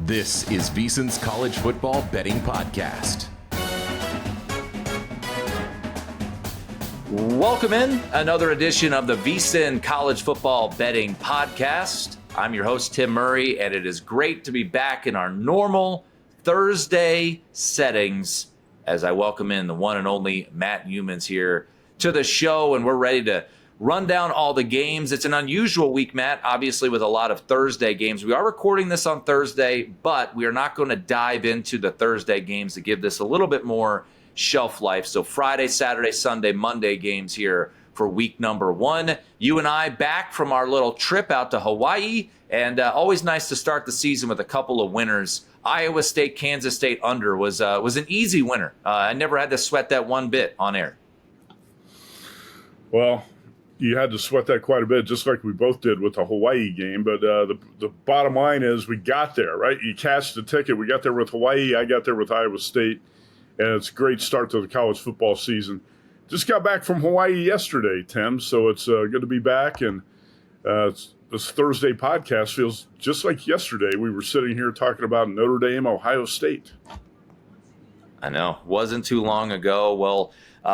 This is VSiN's College Football Betting Podcast. Welcome in another edition of the VSiN College Football Betting Podcast. I'm your host, Tim Murray, and it is great to be back in our normal Thursday settings as I welcome in the one and only Matt Youmans here to the show, and we're ready to run down all the games. It's an unusual week, Matt, obviously with a lot of Thursday games. We are recording this on Thursday, but we are not going to dive into the Thursday games to give this a little bit more shelf life. So Friday, Saturday, Sunday, Monday games here for week number one. You and I back from our little trip out to Hawaii, and always nice to start the season with a couple of winners. Iowa State, Kansas State under was an easy winner. I never had to sweat that one bit on air. Well, you had to sweat that quite a bit, just like we both did with the Hawaii game. But the bottom line is we got there, right? You cashed the ticket. We got there with Hawaii. I got there with Iowa State. And it's a great start to the college football season. Just got back from Hawaii yesterday, Tim. So it's good to be back. And this Thursday podcast feels just like yesterday. We were sitting here talking about Notre Dame, Ohio State. I know. Wasn't too long ago. Well,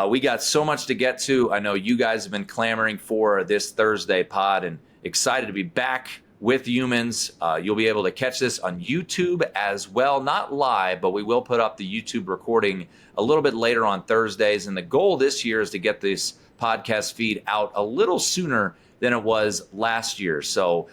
we got so much to get to. I know you guys have been clamoring for this Thursday pod and excited to be back with Youmans. You'll be able to catch this on YouTube as well. Not live, but we will put up the YouTube recording a little bit later on Thursdays. And the goal this year is to get this podcast feed out a little sooner than it was last year. So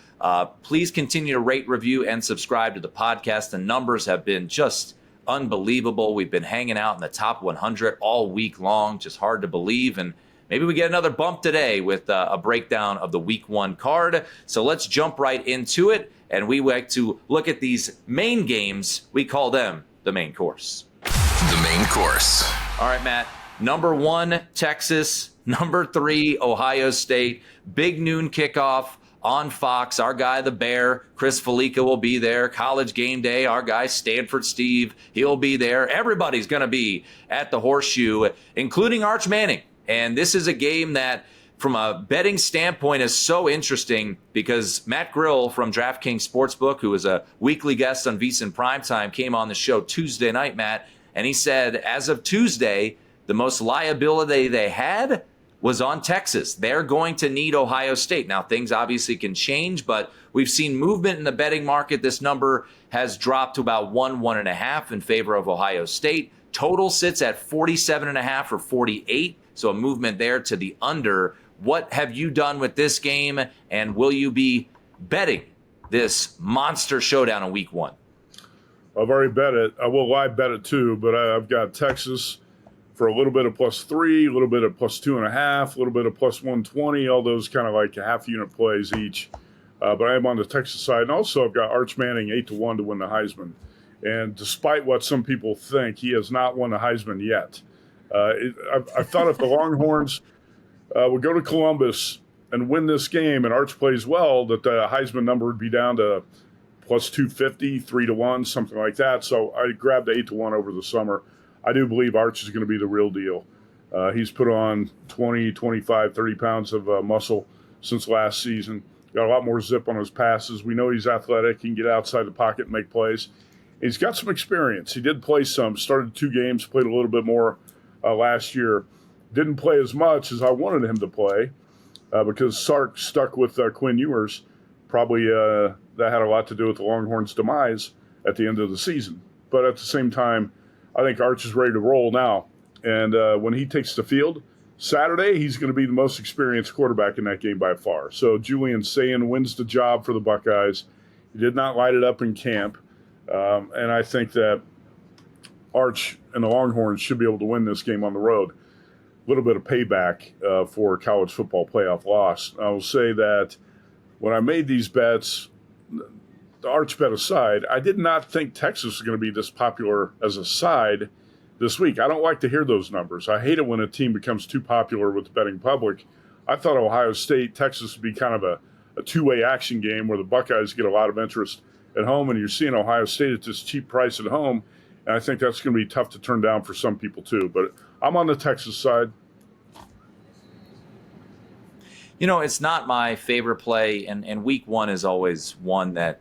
please continue to rate, review, and subscribe to the podcast. The numbers have been just unbelievable. We've been hanging out in the top 100 all week long. Just hard to believe. And maybe we get another bump today with a breakdown of the week one card. So let's jump right into it. And we like to look at these main games. We call them the main course. The main course. All right, Matt. Number one, Texas. Number three, Ohio State. Big noon kickoff on Fox. Our guy, the Bear, Chris Felica, will be there. College game day, our guy, Stanford Steve, he'll be there. Everybody's going to be at the Horseshoe, including Arch Manning. And this is a game that, from a betting standpoint, is so interesting because Matt Grill from DraftKings Sportsbook, who is a weekly guest on VSiN Primetime, came on the show Tuesday night, Matt, and he said, as of Tuesday, the most liability they had was on Texas. They're going to need Ohio State. Now, things obviously can change, but we've seen movement in the betting market. This number has dropped to about 1.5 in favor of Ohio State. Total sits at 47.5 or 48, so a movement there to the under. What have you done with this game, and will you be betting this monster showdown in week one? I've already bet it. I will live bet it too, but I've got Texas for a little bit of +3, a little bit of +2.5, a little bit of +120, all those kind of like half unit plays each. But I am on the Texas side. And also I've got Arch Manning 8-1 to win the Heisman. And despite what some people think, he has not won the Heisman yet. I thought if the Longhorns would go to Columbus and win this game and Arch plays well, that the Heisman number would be down to +250, 3-1, something like that. So I grabbed the 8-1 over the summer. I do believe Arch is going to be the real deal. He's put on 20, 25, 30 pounds of muscle since last season. Got a lot more zip on his passes. We know he's athletic. He can get outside the pocket and make plays. He's got some experience. He did play some, started 2 games, played a little bit more last year. Didn't play as much as I wanted him to play because Sark stuck with Quinn Ewers. Probably that had a lot to do with the Longhorns' demise at the end of the season. But at the same time, I think Arch is ready to roll now. And when he takes the field Saturday, he's going to be the most experienced quarterback in that game by far. So Julian Sayin wins the job for the Buckeyes. He did not light it up in camp. And I think that Arch and the Longhorns should be able to win this game on the road. A little bit of payback for college football playoff loss. I will say that when I made these bets, the Arch bet aside, I did not think Texas was going to be this popular as a side this week. I don't like to hear those numbers. I hate it when a team becomes too popular with the betting public. I thought Ohio State, Texas would be kind of a two-way action game where the Buckeyes get a lot of interest at home, and you're seeing Ohio State at this cheap price at home, and I think that's going to be tough to turn down for some people too. But I'm on the Texas side. You know, it's not my favorite play, and week one is always one that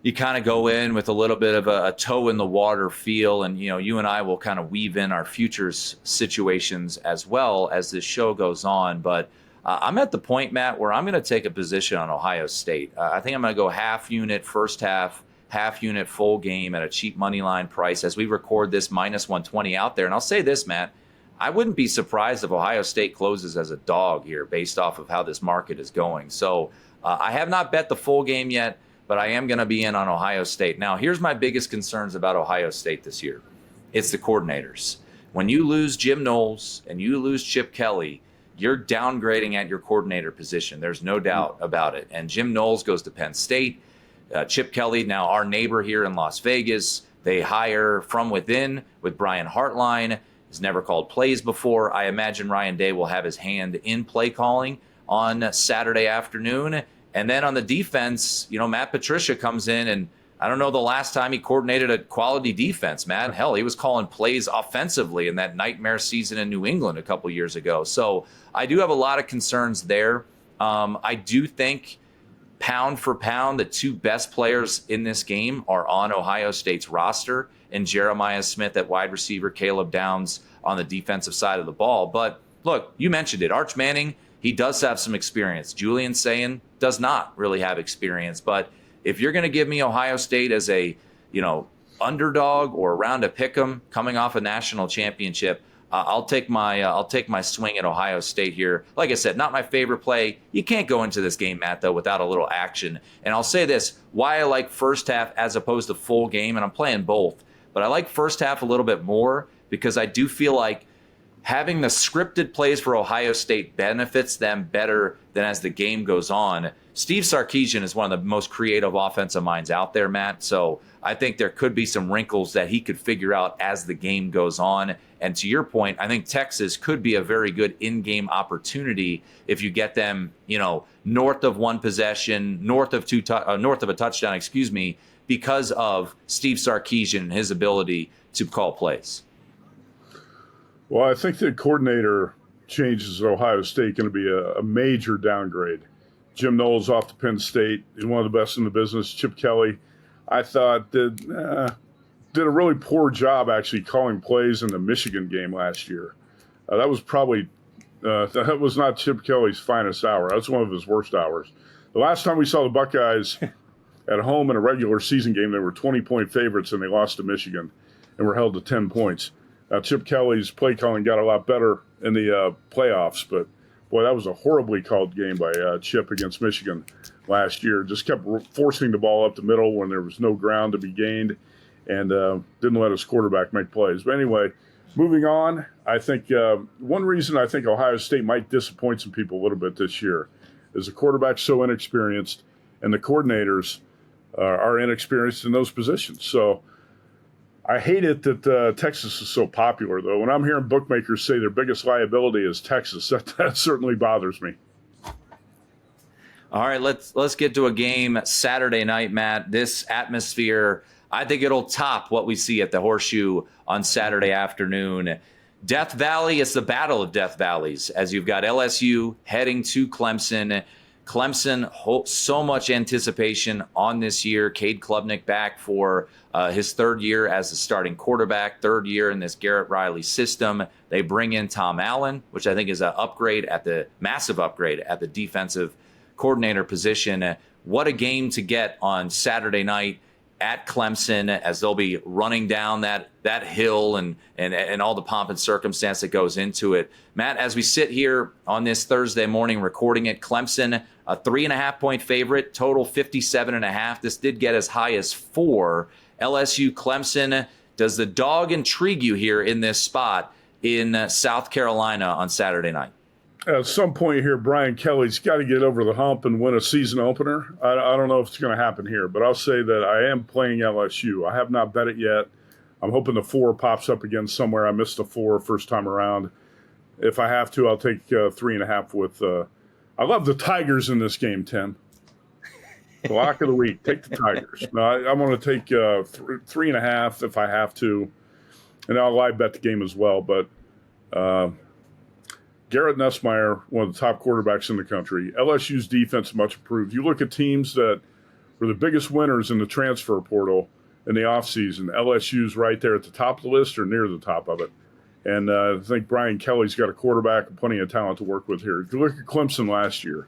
you kind of go in with a little bit of a toe in the water feel. And, you and I will kind of weave in our futures situations as well as this show goes on. But I'm at the point, Matt, where I'm going to take a position on Ohio State. I think I'm going to go half unit first half, half unit full game at a cheap money line price as we record this minus 120 out there. And I'll say this, Matt, I wouldn't be surprised if Ohio State closes as a dog here based off of how this market is going. So I have not bet the full game yet, but I am going to be in on Ohio State. Now, here's my biggest concerns about Ohio State this year. It's the coordinators. When you lose Jim Knowles and you lose Chip Kelly, you're downgrading at your coordinator position. There's no doubt about it. And Jim Knowles goes to Penn State. Chip Kelly, now our neighbor here in Las Vegas, they hire from within with Brian Hartline. He's never called plays before. I imagine Ryan Day will have his hand in play calling on Saturday afternoon. And then on the defense, Matt Patricia comes in, and I don't know the last time he coordinated a quality defense, Matt. Hell, he was calling plays offensively in that nightmare season in New England a couple years ago. So I do have a lot of concerns there. I do think pound for pound, the two best players in this game are on Ohio State's roster, and Jeremiah Smith at wide receiver, Caleb Downs on the defensive side of the ball. But look, you mentioned it. Arch Manning, he does have some experience. Julian Sayin does not really have experience. But if you're going to give me Ohio State as a, underdog or around a pick 'em coming off a national championship, I'll take my swing at Ohio State here. Like I said, not my favorite play. You can't go into this game, Matt, though, without a little action. And I'll say this, why I like first half as opposed to full game, and I'm playing both, but I like first half a little bit more because I do feel like having the scripted plays for Ohio State benefits them better than as the game goes on. Steve Sarkisian is one of the most creative offensive minds out there, Matt. So I think there could be some wrinkles that he could figure out as the game goes on. And to your point, I think Texas could be a very good in-game opportunity if you get them, north of one possession, north of a touchdown, because of Steve Sarkisian and his ability to call plays. Well, I think the coordinator changes at Ohio State going to be a major downgrade. Jim Knowles off to Penn State is one of the best in the business. Chip Kelly, I thought, did a really poor job actually calling plays in the Michigan game last year. That was probably that was not Chip Kelly's finest hour. That's one of his worst hours. The last time we saw the Buckeyes at home in a regular season game, they were 20-point favorites and they lost to Michigan and were held to 10 points. Now, Chip Kelly's play calling got a lot better in the playoffs, but boy, that was a horribly called game by Chip against Michigan last year. Just kept forcing the ball up the middle when there was no ground to be gained, and didn't let his quarterback make plays. But anyway, moving on, I think one reason I think Ohio State might disappoint some people a little bit this year is the quarterback's so inexperienced, and the coordinators are inexperienced in those positions. So I hate it that Texas is so popular, though. When I'm hearing bookmakers say their biggest liability is Texas, that certainly bothers me. All right, let's get to a game Saturday night, Matt. This atmosphere, I think it'll top what we see at the Horseshoe on Saturday afternoon. Death Valley, it's the battle of Death Valleys, as you've got LSU heading to Clemson. Clemson, so much anticipation on this year. Cade Klubnik back for his third year as the starting quarterback, third year in this Garrett Riley system. They bring in Tom Allen, which I think is a massive upgrade at the defensive coordinator position. What a game to get on Saturday night at Clemson, as they'll be running down that hill and all the pomp and circumstance that goes into it. Matt, as we sit here on this Thursday morning recording it, Clemson, a 3.5-point favorite, total 57.5. This did get as high as 4. LSU Clemson, does the dog intrigue you here in this spot in South Carolina on Saturday night? At some point here, Brian Kelly's got to get over the hump and win a season opener. I don't know if it's going to happen here, but I'll say that I am playing LSU. I have not bet it yet. I'm hoping the 4 pops up again somewhere. I missed the 4 first time around. If I have to, I'll take 3.5 with I love the Tigers in this game, Tim. The lock of the week. Take the Tigers. No, I'm going to take 3.5 if I have to. And I'll live bet the game as well. But Garrett Nussmeier, one of the top quarterbacks in the country. LSU's defense much improved. You look at teams that were the biggest winners in the transfer portal in the offseason. LSU's right there at the top of the list or near the top of it. And I think Brian Kelly's got a quarterback and plenty of talent to work with here. If you look at Clemson last year,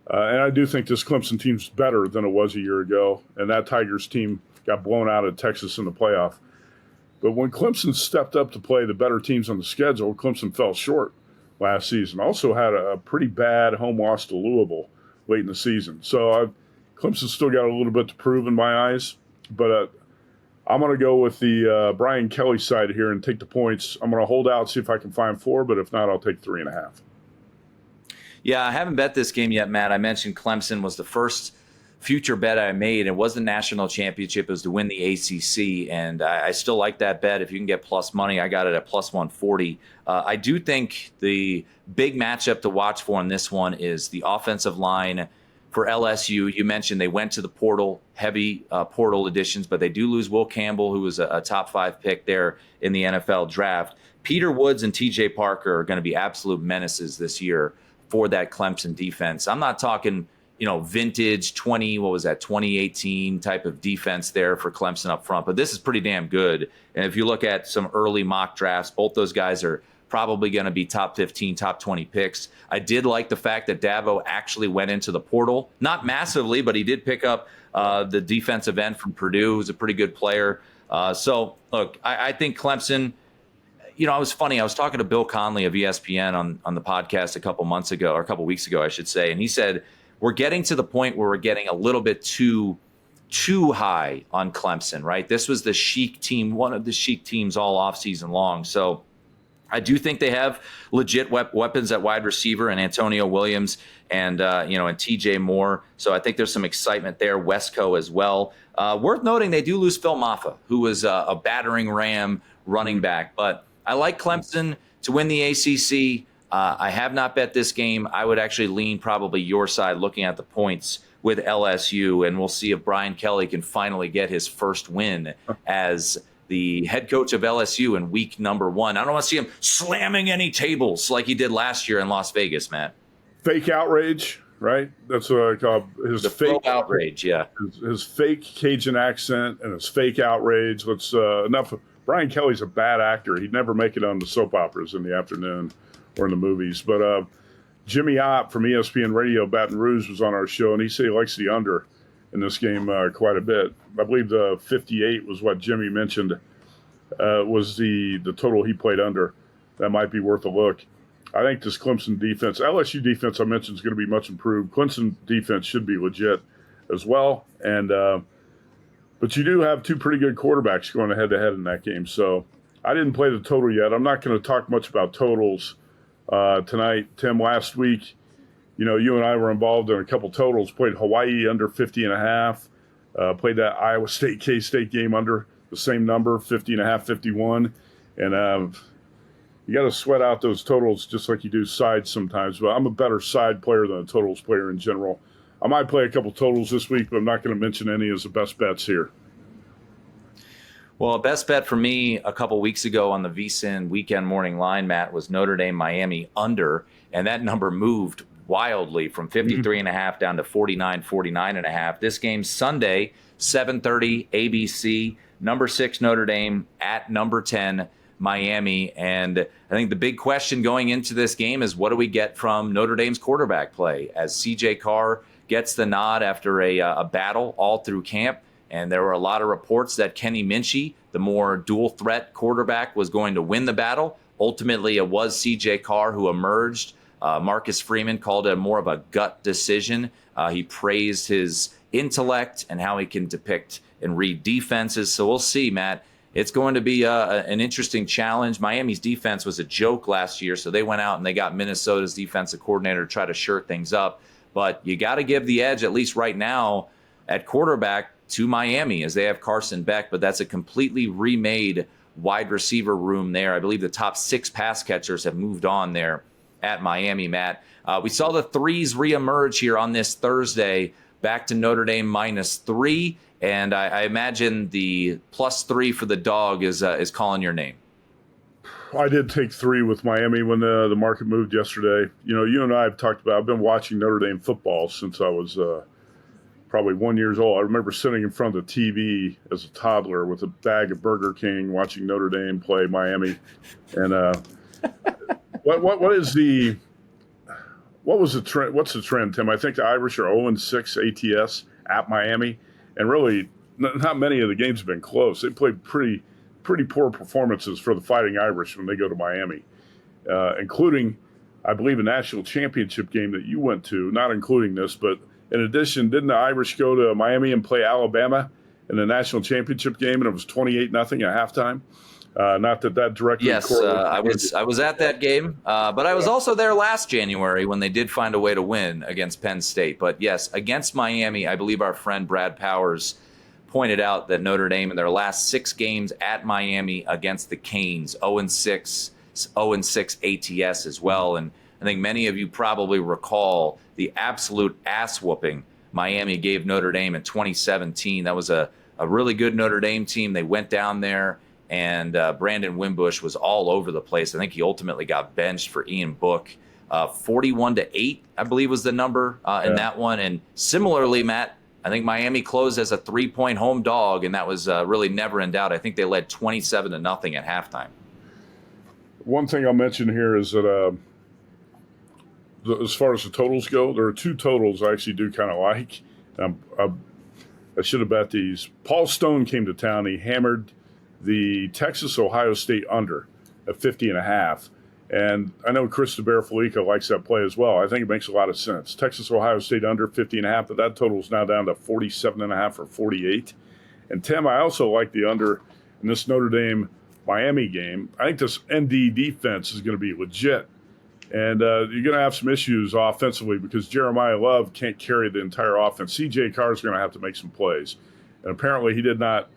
and I do think this Clemson team's better than it was a year ago, and that Tigers team got blown out of Texas in the playoff. But when Clemson stepped up to play the better teams on the schedule, Clemson fell short last season. Also had a pretty bad home loss to Louisville late in the season. So Clemson's still got a little bit to prove in my eyes. But I'm going to go with the Brian Kelly side here and take the points. I'm going to hold out, see if I can find 4, but if not, I'll take 3.5. Yeah, I haven't bet this game yet, Matt. I mentioned Clemson was the first future bet I made. It was the national championship. It was to win the ACC, and I still like that bet. If you can get plus money, I got it at plus 140. I do think the big matchup to watch for in this one is the offensive line for LSU. You mentioned they went to the portal, heavy portal additions, but they do lose Will Campbell, who was a top 5 pick there in the NFL draft. Peter Woods and TJ Parker are going to be absolute menaces this year for that Clemson defense. I'm not talking, vintage 2018 type of defense there for Clemson up front, but this is pretty damn good. And if you look at some early mock drafts, both those guys are probably going to be top 15, top 20 picks. I did like the fact that Dabo actually went into the portal, not massively, but he did pick up the defensive end from Purdue, who's a pretty good player. So look, I think Clemson, it was funny. I was talking to Bill Conley of ESPN on the podcast a couple weeks ago, I should say. And he said, we're getting to the point where we're getting a little bit too high on Clemson, right? This was the chic team, one of the chic teams all offseason long. So I do think they have legit weapons at wide receiver and Antonio Williams and TJ Moore. So I think there's some excitement there. Wesco as well. Worth noting, they do lose Phil Maffa, who was a battering ram running back. But I like Clemson to win the ACC. I have not bet this game. I would actually lean probably your side looking at the points with LSU, and we'll see if Brian Kelly can finally get his first win as the head coach of LSU in week number 1. I don't want to see him slamming any tables like he did last year in Las Vegas, Matt. Fake outrage, right? That's what I call his fake outrage, yeah. His fake Cajun accent and his fake outrage. Let's enough. Brian Kelly's a bad actor. He'd never make it on the soap operas in the afternoon or in the movies. But Jimmy Ott from ESPN Radio Baton Rouge was on our show, and he said he likes the under in this game quite a bit. I believe the 58 was what Jimmy mentioned was the total he played under. That might be worth a look. I think this Clemson defense, LSU defense I mentioned is going to be much improved. Clemson defense should be legit as well. And but you do have 2 pretty good quarterbacks going head-to-head in that game. So I didn't play the total yet. I'm not going to talk much about totals tonight. Tim, last week, you and I were involved in a couple totals. Played Hawaii under 50.5. Played that Iowa State, K-State game under the same number, 50.5, 51. And you got to sweat out those totals just like you do sides sometimes. But I'm a better side player than a totals player in general. I might play a couple totals this week, but I'm not going to mention any as the best bets here. Well, best bet for me a couple weeks ago on the VSiN weekend morning line, Matt, was Notre Dame Miami under, and that number moved wildly from 53.5 down to 49.5. This game Sunday, 7:30 ABC, number 6 Notre Dame at number 10 Miami. And I think the big question going into this game is, what do we get from Notre Dame's quarterback play as CJ Carr gets the nod after a battle all through camp? And there were a lot of reports that Kenny Minchey, the more dual threat quarterback, was going to win the battle. Ultimately, it was CJ Carr who emerged. Marcus Freeman called it more of a gut decision. He praised his intellect and how he can depict and read defenses. So we'll see, Matt. It's going to be an interesting challenge. Miami's defense was a joke last year, so they went out and they got Minnesota's defensive coordinator to try to shore things up. But you got to give the edge, at least right now, at quarterback to Miami, as they have Carson Beck, but that's a completely remade wide receiver room there. I believe the top 6 pass catchers have moved on there at Miami, Matt. We saw the threes reemerge here on this Thursday, back to Notre Dame -3, and I imagine the +3 for the dog is calling your name. I did take 3 with Miami when the market moved yesterday. You and I have talked about, I've been watching Notre Dame football since I was probably 1 year old. I remember sitting in front of the TV as a toddler with a bag of Burger King, watching Notre Dame play Miami. And what was the trend? What's the trend, Tim? I think the Irish are 0-6 ATS at Miami, and really not many of the games have been close. They played pretty poor performances for the Fighting Irish when they go to Miami, including, I believe, a national championship game that you went to, not including this, but in addition, didn't the Irish go to Miami and play Alabama in the national championship game, and it was 28-0 at halftime? Not that directly. Yes, I was at that game, but I was also there last January when they did find a way to win against Penn State. But yes, against Miami, I believe our friend Brad Powers pointed out that Notre Dame in their last 6 games at Miami against the Canes, 0-6 ATS as well. And I think many of you probably recall the absolute ass whooping Miami gave Notre Dame in 2017. That was a really good Notre Dame team. They went down there, and Brandon Wimbush was all over the place. I think he ultimately got benched for Ian Book. 41-8, I believe, was the number in that one. And similarly, Matt, I think Miami closed as a 3-point home dog, and that was really never in doubt. I think they led 27-0 at halftime. One thing I'll mention here is that as far as the totals go, there are 2 totals I actually do kind of like. I should have bet these. Paul Stone came to town. He hammered the Texas-Ohio State under at 50.5. And I know Chris DeBear-Felica likes that play as well. I think it makes a lot of sense. Texas-Ohio State under 50.5, but that total is now down to 47.5 or 48. And Tim, I also like the under in this Notre Dame-Miami game. I think this ND defense is going to be legit. And you're going to have some issues offensively because Jeremiah Love can't carry the entire offense. CJ Carr is going to have to make some plays. And apparently he did not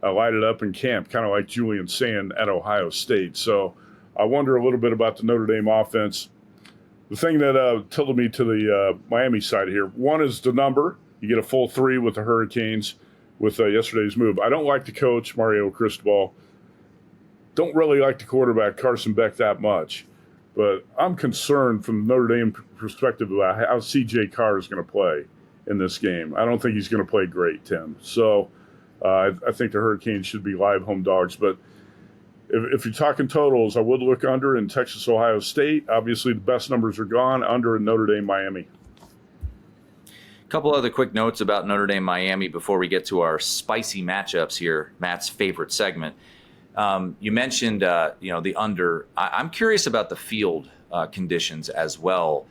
light it up in camp, kind of like Julian Sand at Ohio State. So I wonder a little bit about the Notre Dame offense. The thing that tilted me to the Miami side here, one is the number. You get a full 3 with the Hurricanes with yesterday's move. I don't like the coach, Mario Cristobal. Don't really like the quarterback, Carson Beck, that much. But I'm concerned from the Notre Dame perspective about how C.J. Carr is going to play in this game. I don't think he's going to play great, Tim. So I think the Hurricanes should be live home dogs. But if you're talking totals, I would look under in Texas-Ohio State. Obviously, the best numbers are gone. Under in Notre Dame-Miami. A couple other quick notes about Notre Dame-Miami before we get to our spicy matchups here, Matt's favorite segment. You mentioned, the under. I'm curious about the field conditions as well.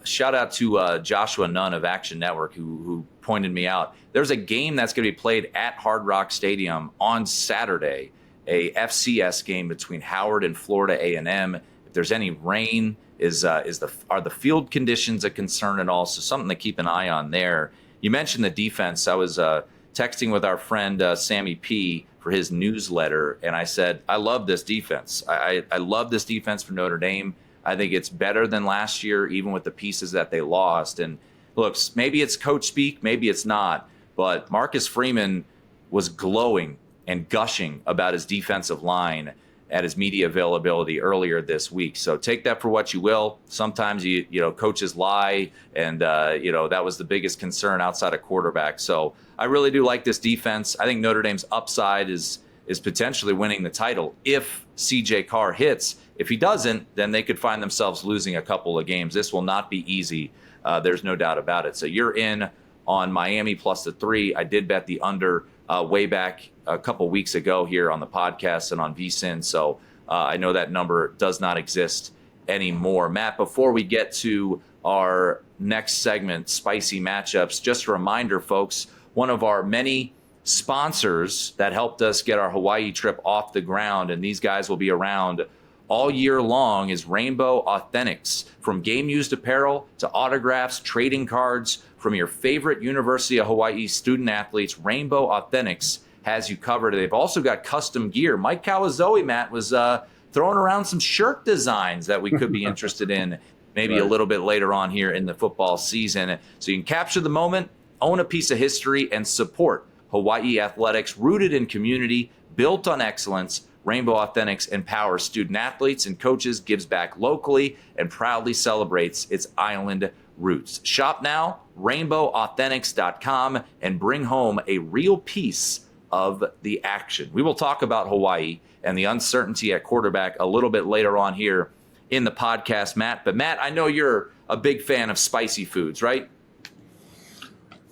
Shout out to Joshua Nunn of Action Network who pointed me out. There's a game that's going to be played at Hard Rock Stadium on Saturday, a FCS game between Howard and Florida A&M. If there's any rain, are the field conditions a concern at all? So something to keep an eye on there. You mentioned the defense. I was texting with our friend Sammy P. for his newsletter, and I said, I love this defense. I love this defense for Notre Dame. I think it's better than last year, even with the pieces that they lost. And look, maybe it's coach speak, maybe it's not, but Marcus Freeman was glowing and gushing about his defensive line at his media availability earlier this week. So take that for what you will. Sometimes coaches lie, and that was the biggest concern outside of quarterback. So I really do like this defense. I think Notre Dame's upside is potentially winning the title if CJ Carr hits. If he doesn't, then they could find themselves losing a couple of games. This will not be easy. There's no doubt about it. So you're in on Miami plus the 3. I did bet the under way back a couple weeks ago here on the podcast and on VSiN. So I know that number does not exist anymore. Matt, before we get to our next segment, spicy matchups, just a reminder, folks, one of our many sponsors that helped us get our Hawaii trip off the ground, and these guys will be around all year long, is Rainbow Authentics. From game-used apparel to autographs, trading cards, from your favorite University of Hawaii student athletes, Rainbow Authentics has you covered. They've also got custom gear. Mike Kawazoe, Matt, was throwing around some shirt designs that we could be interested in maybe a little bit later on here in the football season. So you can capture the moment, own a piece of history, and support Hawaii athletics rooted in community, built on excellence. Rainbow Authentics empowers student athletes and coaches, gives back locally, and proudly celebrates its island roots. Shop now, rainbowauthentics.com, and bring home a real piece of the action. We will talk about Hawaii and the uncertainty at quarterback a little bit later on here in the podcast, Matt. But Matt, I know you're a big fan of spicy foods, right?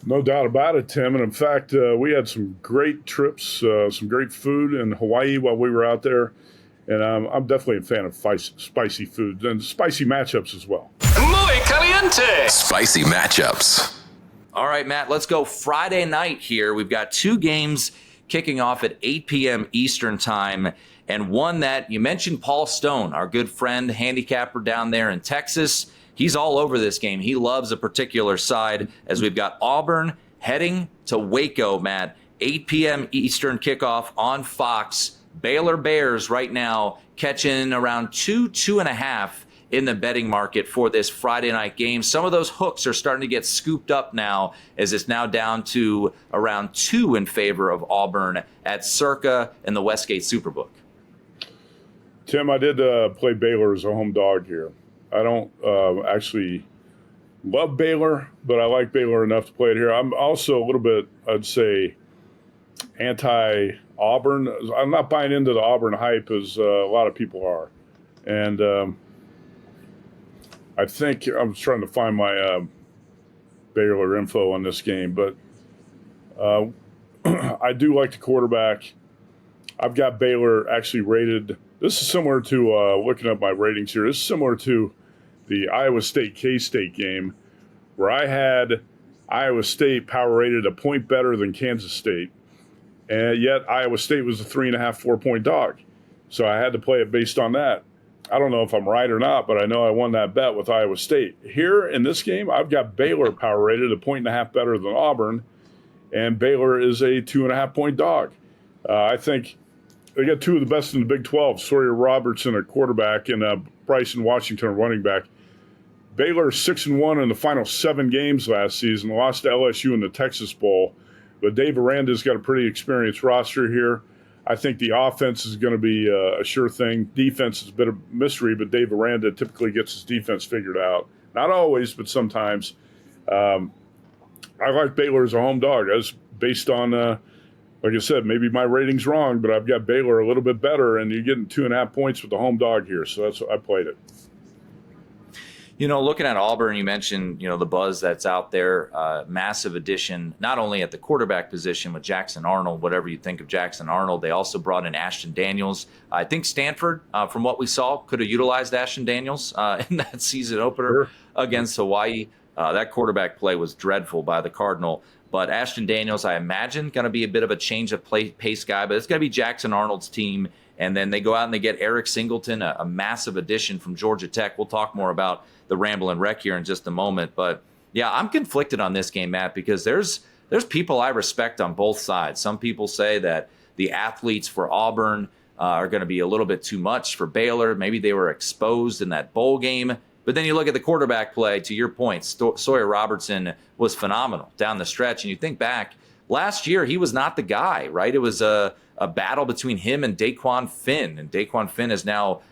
No doubt about it, Tim. And in fact, we had some great trips, some great food in Hawaii while we were out there. And I'm definitely a fan of spicy food and spicy matchups as well. Muy caliente. Spicy matchups. All right, Matt, let's go Friday night here. We've got two games kicking off at 8 p.m. Eastern time, and one that you mentioned, Paul Stone, our good friend, handicapper down there in Texas. He's all over this game. He loves a particular side, as we've got Auburn heading to Waco, Matt. 8 p.m. Eastern kickoff on Fox. Baylor Bears right now catching around 2.5 in the betting market for this Friday night game. Some of those hooks are starting to get scooped up now, as it's now down to around 2 in favor of Auburn at Circa and the Westgate Superbook. Tim, I did play Baylor as a home dog here. I don't actually love Baylor, but I like Baylor enough to play it here. I'm also a little bit, I'd say, anti-Auburn. I'm not buying into the Auburn hype as a lot of people are. And I think I'm trying to find my Baylor info on this game, but I do like the quarterback. I've got Baylor actually rated. This is similar to looking up my ratings here. This is similar to the Iowa State K-State game, where I had Iowa State power rated a point better than Kansas State, and yet Iowa State was a 3.5, 4-point dog. So I had to play it based on that. I don't know if I'm right or not, but I know I won that bet with Iowa State. Here in this game, I've got Baylor power rated a 1.5 better than Auburn, and Baylor is a 2.5-point dog. I think they got two of the best in the Big 12, Sawyer Robertson at quarterback and Bryson Washington at running back. Baylor 6-1 in the final 7 games last season, lost to LSU in the Texas Bowl. But Dave Aranda's got a pretty experienced roster here. I think the offense is going to be a sure thing. Defense is a bit of a mystery, but Dave Aranda typically gets his defense figured out. Not always, but sometimes. I like Baylor as a home dog. That's based on, like I said, maybe my rating's wrong, but I've got Baylor a little bit better, and you're getting 2.5 points with the home dog here. So that's I played it. You know, looking at Auburn, you mentioned, the buzz that's out there, massive addition, not only at the quarterback position with Jackson Arnold, whatever you think of Jackson Arnold, they also brought in Ashton Daniels. I think Stanford, from what we saw, could have utilized Ashton Daniels in that season opener against Hawaii. That quarterback play was dreadful by the Cardinal. But Ashton Daniels, I imagine, going to be a bit of a change of pace guy, but it's going to be Jackson Arnold's team. And then they go out and they get Eric Singleton, a massive addition from Georgia Tech. We'll talk more about the Ramblin' Wreck here in just a moment. But, yeah, I'm conflicted on this game, Matt, because there's people I respect on both sides. Some people say that the athletes for Auburn are going to be a little bit too much for Baylor. Maybe they were exposed in that bowl game. But then you look at the quarterback play, to your point, Sawyer Robertson was phenomenal down the stretch. And you think back, last year he was not the guy, right? It was a battle between him and Daquan Finn. And Daquan Finn is now,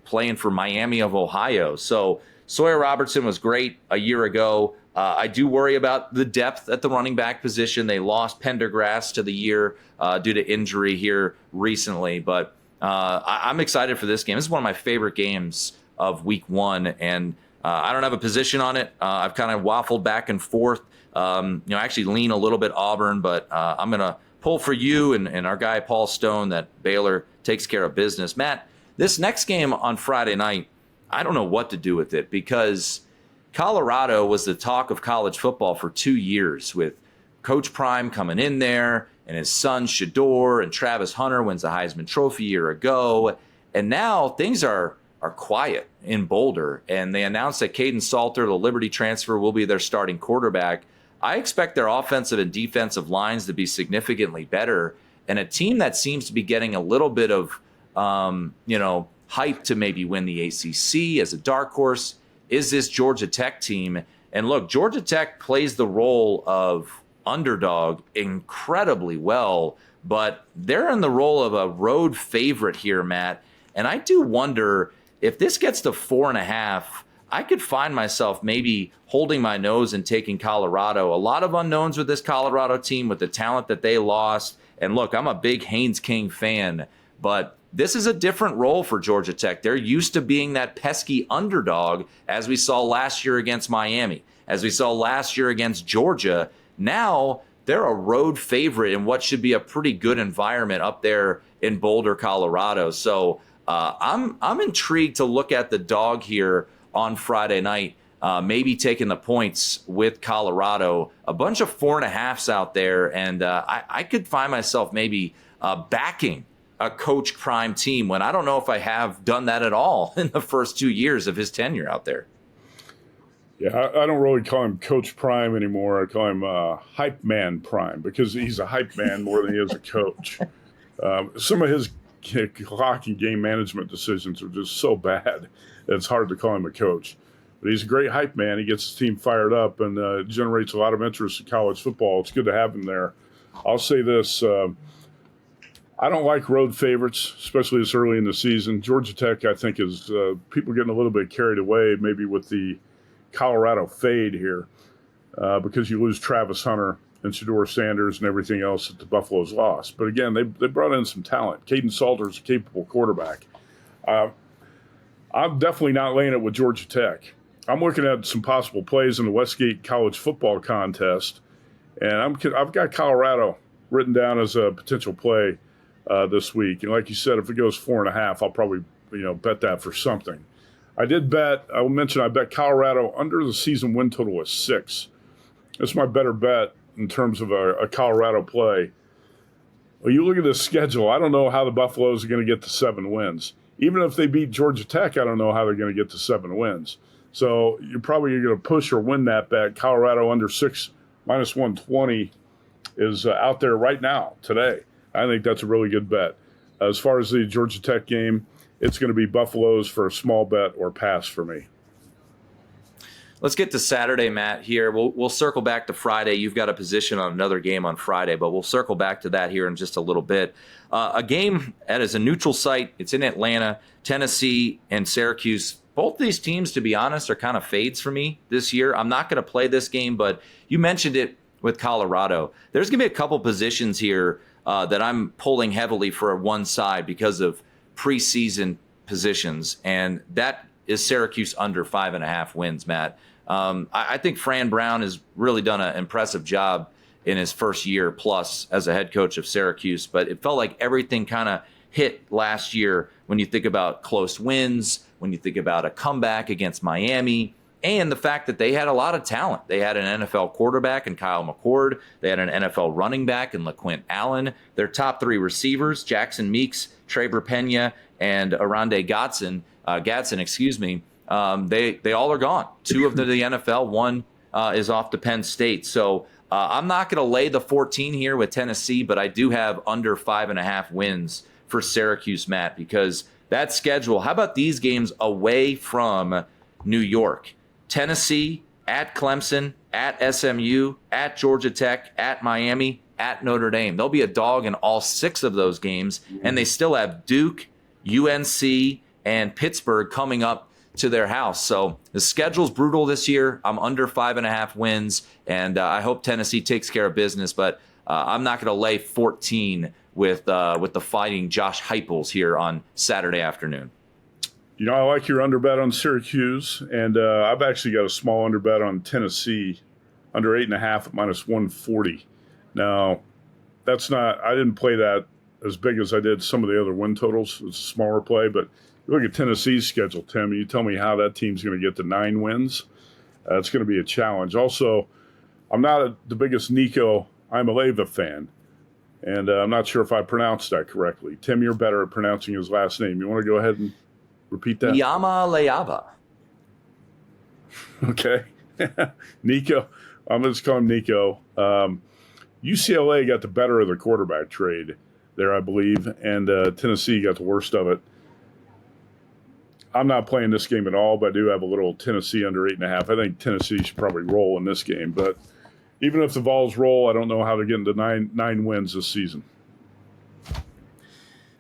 playing for Miami of Ohio. So Sawyer Robertson was great a year ago. I do worry about the depth at the running back position. They lost Pendergrass to the year due to injury here recently. But I'm excited for this game. This is one of my favorite games of week 1. And I don't have a position on it. I've kind of waffled back and forth. I actually lean a little bit Auburn, but I'm going to pull for you and our guy Paul Stone that Baylor takes care of business. Matt, this next game on Friday night, I don't know what to do with it because Colorado was the talk of college football for 2 years with Coach Prime coming in there and his son Shador and Travis Hunter wins the Heisman Trophy a year ago. And now things are quiet in Boulder, and they announced that Caden Salter, the Liberty transfer, will be their starting quarterback. I expect their offensive and defensive lines to be significantly better, and a team that seems to be getting a little bit of hype to maybe win the ACC as a dark horse is this Georgia Tech team. And look, Georgia Tech plays the role of underdog incredibly well, but they're in the role of a road favorite here, Matt. And I do wonder if this gets to 4.5, I could find myself maybe holding my nose and taking Colorado. A lot of unknowns with this Colorado team with the talent that they lost. And look, I'm a big Haynes King fan, but this is a different role for Georgia Tech. They're used to being that pesky underdog, as we saw last year against Miami, as we saw last year against Georgia. Now they're a road favorite in what should be a pretty good environment up there in Boulder, Colorado. So I'm intrigued to look at the dog here on Friday night, maybe taking the points with Colorado. A bunch of 4.5s out there, and I could find myself maybe backing a Coach Prime team when I don't know if I have done that at all in the first 2 years of his tenure out there. Yeah, I don't really call him Coach Prime anymore. I call him Hype Man Prime because he's a hype man more than he is a coach. Some of his clock and game management decisions are just so bad that it's hard to call him a coach. But he's a great hype man. He gets his team fired up and generates a lot of interest in college football. It's good to have him there. I'll say this. I don't like road favorites, especially this early in the season. Georgia Tech, I think, is people getting a little bit carried away maybe with the Colorado fade here because you lose Travis Hunter and Shedeur Sanders and everything else that the Buffaloes lost. But again, they brought in some talent. Caden Salter's a capable quarterback. I'm definitely not laying it with Georgia Tech. I'm looking at some possible plays in the Westgate College Football Contest, and I've got Colorado written down as a potential play this week. And like you said, if it goes 4.5, I'll probably bet that for something. I will mention I bet Colorado under the season win total is 6. That's my better bet in terms of a Colorado play. Well, you look at this schedule, I don't know how the Buffaloes are going to get to 7 wins. Even if they beat Georgia Tech, I don't know how they're going to get to 7 wins. So you're probably going to push or win that bet. Colorado under 6 minus 120 is out there right now, today. I think that's a really good bet. As far as the Georgia Tech game, it's going to be Buffaloes for a small bet or pass for me. Let's get to Saturday, Matt, here. We'll circle back to Friday. You've got a position on another game on Friday, but we'll circle back to that here in just a little bit. A game that is a neutral site. It's in Atlanta, Tennessee, and Syracuse. Both these teams, to be honest, are kind of fades for me this year. I'm not going to play this game, but you mentioned it with Colorado. There's going to be a couple positions here that I'm pulling heavily for one side because of preseason positions, and that is Syracuse under 5.5 wins, Matt. I think Fran Brown has really done an impressive job in his first year plus as a head coach of Syracuse, but it felt like everything kind of hit last year when you think about close wins, when you think about a comeback against Miami, and the fact that they had a lot of talent. They had an NFL quarterback in Kyle McCord. They had an NFL running back in LaQuint Allen. Their top 3 receivers, Jackson Meeks, Traver Pena, and Arande Gadsden, they all are gone. 2 of them to the NFL. 1 is off to Penn State. So I'm not going to lay the 14 here with Tennessee, but I do have under 5.5 wins for Syracuse, Matt, because that schedule, how about these games away from New York? Tennessee, at Clemson, at SMU, at Georgia Tech, at Miami, at Notre Dame. There'll be a dog in all 6 of those games, and they still have Duke, UNC, and Pittsburgh coming up to their house. So the schedule's brutal this year. I'm under 5.5 wins, and I hope Tennessee takes care of business, but I'm not going to lay 14 with the fighting Josh Heupels here on Saturday afternoon. I like your underbet on Syracuse, and I've actually got a small underbet on Tennessee, under 8.5 at minus 140. Now, that's not – I didn't play that as big as I did some of the other win totals. It's a smaller play, but you look at Tennessee's schedule, Tim, and you tell me how that team's going to get to 9 wins. It's going to be a challenge. Also, I'm not the biggest Nico Iamaleava fan, and I'm not sure if I pronounced that correctly. Tim, you're better at pronouncing his last name. You want to go ahead and repeat that? Iamaleava. Okay. Nico. I'm going to call him Nico. UCLA got the better of the quarterback trade there, I believe, and Tennessee got the worst of it. I'm not playing this game at all, but I do have a little Tennessee under 8.5. I think Tennessee should probably roll in this game, but even if the Vols roll, I don't know how they're getting to nine wins this season.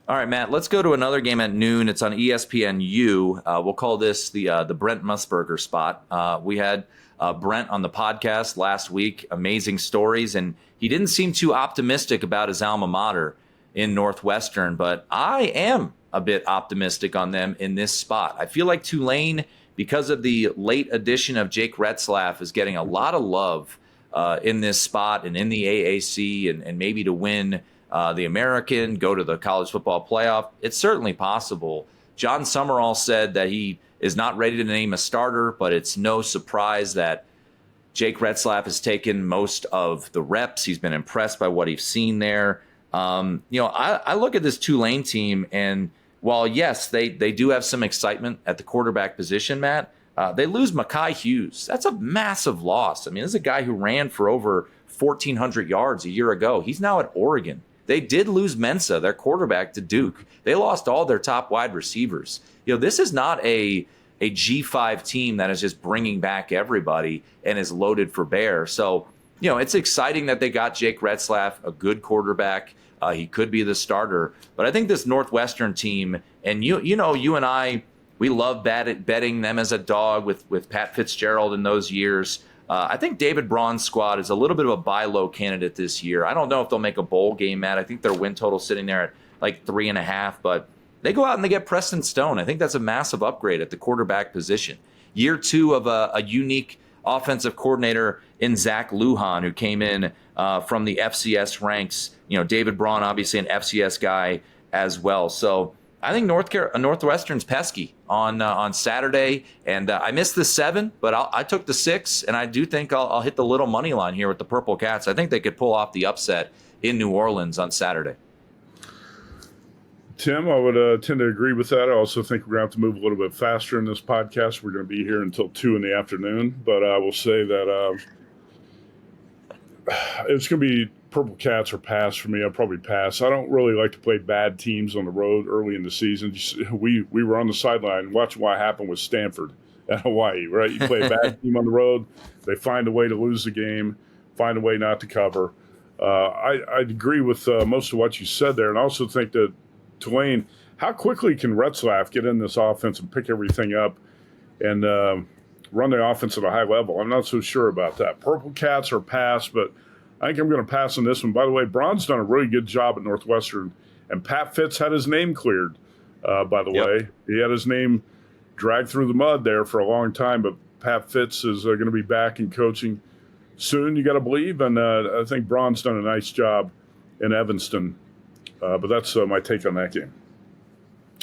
All right, Matt, let's go to another game at noon. It's on ESPNU. We'll call this the Brent Musburger spot. We had Brent on the podcast last week, amazing stories, and he didn't seem too optimistic about his alma mater in Northwestern, but I am a bit optimistic on them in this spot. I feel like Tulane, because of the late addition of Jake Retzlaff, is getting a lot of love in this spot and in the AAC and maybe to win the American, go to the college football playoff. It's certainly possible. John Summerall said that he is not ready to name a starter, but it's no surprise that Jake Retzlaff has taken most of the reps. He's been impressed by what he's seen there. I look at this Tulane team, and while, yes, they do have some excitement at the quarterback position, Matt, they lose Mekhi Hughes. That's a massive loss. I mean, this is a guy who ran for over 1,400 yards a year ago. He's now at Oregon. They did lose Mensa, their quarterback, to Duke. They lost all their top wide receivers. This is not a G5 team that is just bringing back everybody and is loaded for bear. So, it's exciting that they got Jake Retzlaff, a good quarterback. He could be the starter. But I think this Northwestern team, and you and I, we love betting them as a dog with Pat Fitzgerald in those years. I think David Braun's squad is a little bit of a buy low candidate this year. I don't know if they'll make a bowl game, Matt. I think their win total sitting there at like 3.5, but they go out and they get Preston Stone. I think that's a massive upgrade at the quarterback position. Year 2 of a unique offensive coordinator in Zach Lujan, who came in from the FCS ranks. David Braun, obviously an FCS guy as well. So I think Northwestern's pesky on Saturday, and I missed the 7, but I took the 6, and I do think I'll hit the little money line here with the Purple Cats. I think they could pull off the upset in New Orleans on Saturday. Tim, I would tend to agree with that. I also think we're going to have to move a little bit faster in this podcast. We're going to be here until 2 in the afternoon, but I will say that it's going to be Purple Cats or pass for me. I'll probably pass. I don't really like to play bad teams on the road early in the season. We were on the sideline watching what happened with Stanford at Hawaii, right? You play a bad team on the road, they find a way to lose the game, find a way not to cover. I agree with most of what you said there, and I also think that Tulane, how quickly can Retzlaff get in this offense and pick everything up and run the offense at a high level? I'm not so sure about that. Purple Cats are pass, but I think I'm going to pass on this one. By the way, Braun's done a really good job at Northwestern, and Pat Fitz had his name cleared, by the way. He had his name dragged through the mud there for a long time, but Pat Fitz is going to be back in coaching soon, you got to believe, and I think Braun's done a nice job in Evanston. But that's my take on that game.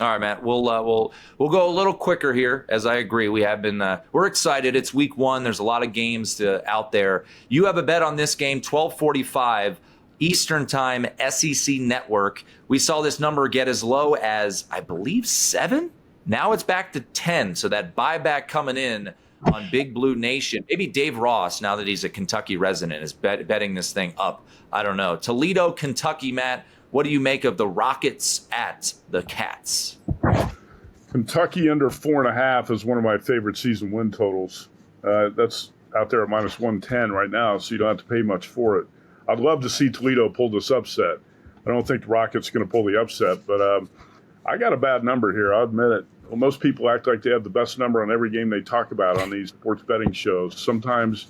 All right, Matt. We'll go a little quicker here, as I agree. We have been we're excited. It's week 1. There's a lot of games out there. You have a bet on this game, 12:45 Eastern Time, SEC Network. We saw this number get as low as, I believe, 7. Now it's back to 10. So that buyback coming in on Big Blue Nation. Maybe Dave Ross, now that he's a Kentucky resident, is betting this thing up. I don't know. Toledo, Kentucky, Matt. What do you make of the Rockets at the Cats? Kentucky under 4.5 is one of my favorite season win totals. That's out there at minus 110 right now, so you don't have to pay much for it. I'd love to see Toledo pull this upset. I don't think the Rockets are going to pull the upset, but I got a bad number here. I'll admit it. Well, most people act like they have the best number on every game they talk about on these sports betting shows. Sometimes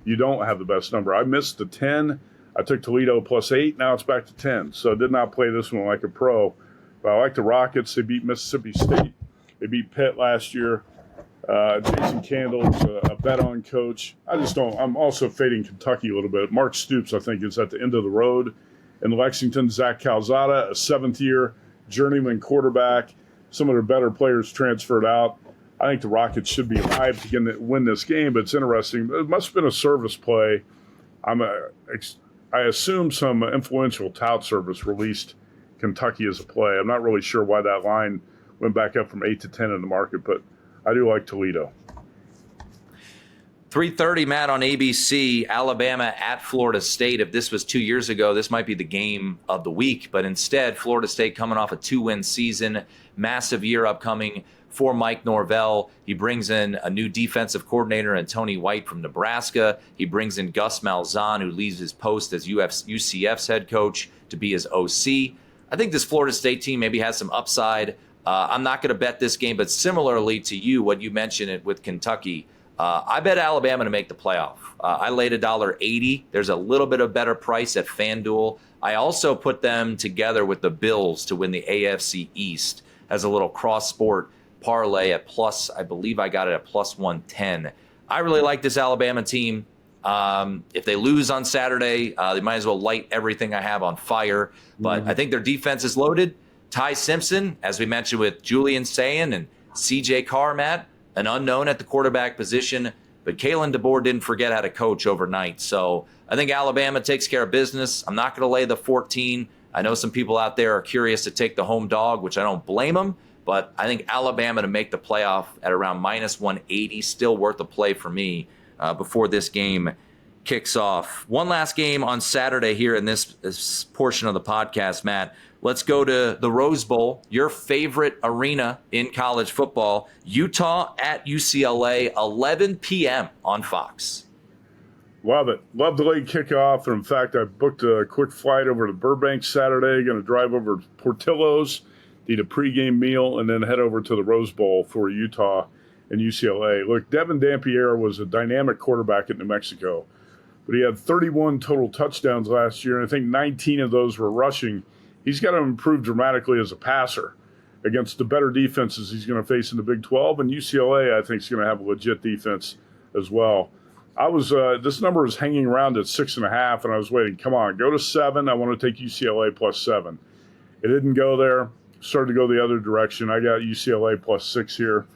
you don't have the best number. I missed the 10. I took Toledo plus 8. Now it's back to 10. So I did not play this one like a pro. But I like the Rockets. They beat Mississippi State. They beat Pitt last year. Jason Candle's a bet-on coach. I'm also fading Kentucky a little bit. Mark Stoops, I think, is at the end of the road. In Lexington, Zach Calzada, a 7th-year journeyman quarterback. Some of their better players transferred out. I think the Rockets should be alive to win this game, but it's interesting. It must have been a service play. I assume some influential tout service released Kentucky as a play. I'm not really sure why that line went back up from 8 to 10 in the market, but I do like Toledo. 3:30, Matt, on ABC, Alabama at Florida State. If this was 2 years ago, this might be the game of the week. But instead, Florida State coming off a 2-win season, massive year upcoming for Mike Norvell. He brings in a new defensive coordinator and Tony White from Nebraska. He brings in Gus Malzahn, who leaves his post as UCF's head coach, to be his OC. I think this Florida State team maybe has some upside. I'm not going to bet this game, but similarly to you, what you mentioned it with Kentucky, I bet Alabama to make the playoff. I laid $1.80. There's a little bit of better price at FanDuel. I also put them together with the Bills to win the AFC East as a little cross-sport parlay at plus, I believe I got it at plus 110. I really like this Alabama team. If they lose on Saturday, they might as well light everything I have on fire. But I think their defense is loaded. Ty Simpson, as we mentioned with Julian Sayin and CJ Carr, Matt, an unknown at the quarterback position. But Kalen DeBoer didn't forget how to coach overnight. So I think Alabama takes care of business. I'm not going to lay the 14. I know some people out there are curious to take the home dog, which I don't blame them. But I think Alabama to make the playoff at around minus 180, still worth a play for me before this game kicks off. One last game on Saturday here in this portion of the podcast, Matt. Let's go to the Rose Bowl, your favorite arena in college football. Utah at UCLA, 11 p.m. on Fox. Love it. Love the late kickoff. And in fact, I booked a quick flight over to Burbank Saturday. Going to drive over to Portillo's, eat a pregame meal, and then head over to the Rose Bowl for Utah and UCLA. Look, Devin Dampier was a dynamic quarterback at New Mexico, but he had 31 total touchdowns last year, and I think 19 of those were rushing. He's got to improve dramatically as a passer against the better defenses he's going to face in the Big 12, and UCLA, I think, is going to have a legit defense as well. This number is hanging around at 6.5, and I was waiting. Come on, go to 7. I want to take UCLA plus 7. It didn't go there. Started to go the other direction. I got UCLA plus 6 here.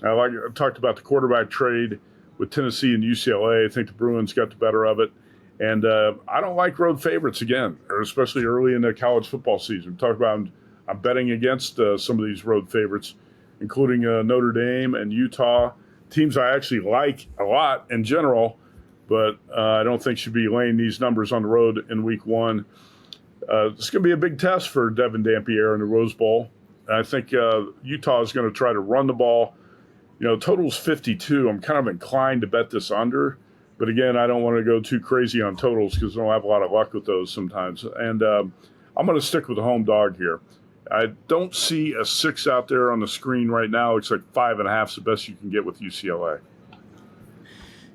I talked about the quarterback trade with Tennessee and UCLA. I think the Bruins got the better of it. And I don't like road favorites again, or especially early in the college football season. We talked about I'm betting against some of these road favorites, including Notre Dame and Utah, teams I actually like a lot in general, but I don't think should be laying these numbers on the road in week one. It's going to be a big test for Devin Dampier in the Rose Bowl. I think Utah is going to try to run the ball. Total's 52. I'm kind of inclined to bet this under. But again, I don't want to go too crazy on totals because I don't have a lot of luck with those sometimes. And I'm going to stick with the home dog here. I don't see a 6 out there on the screen right now. It's like 5.5 is the best you can get with UCLA.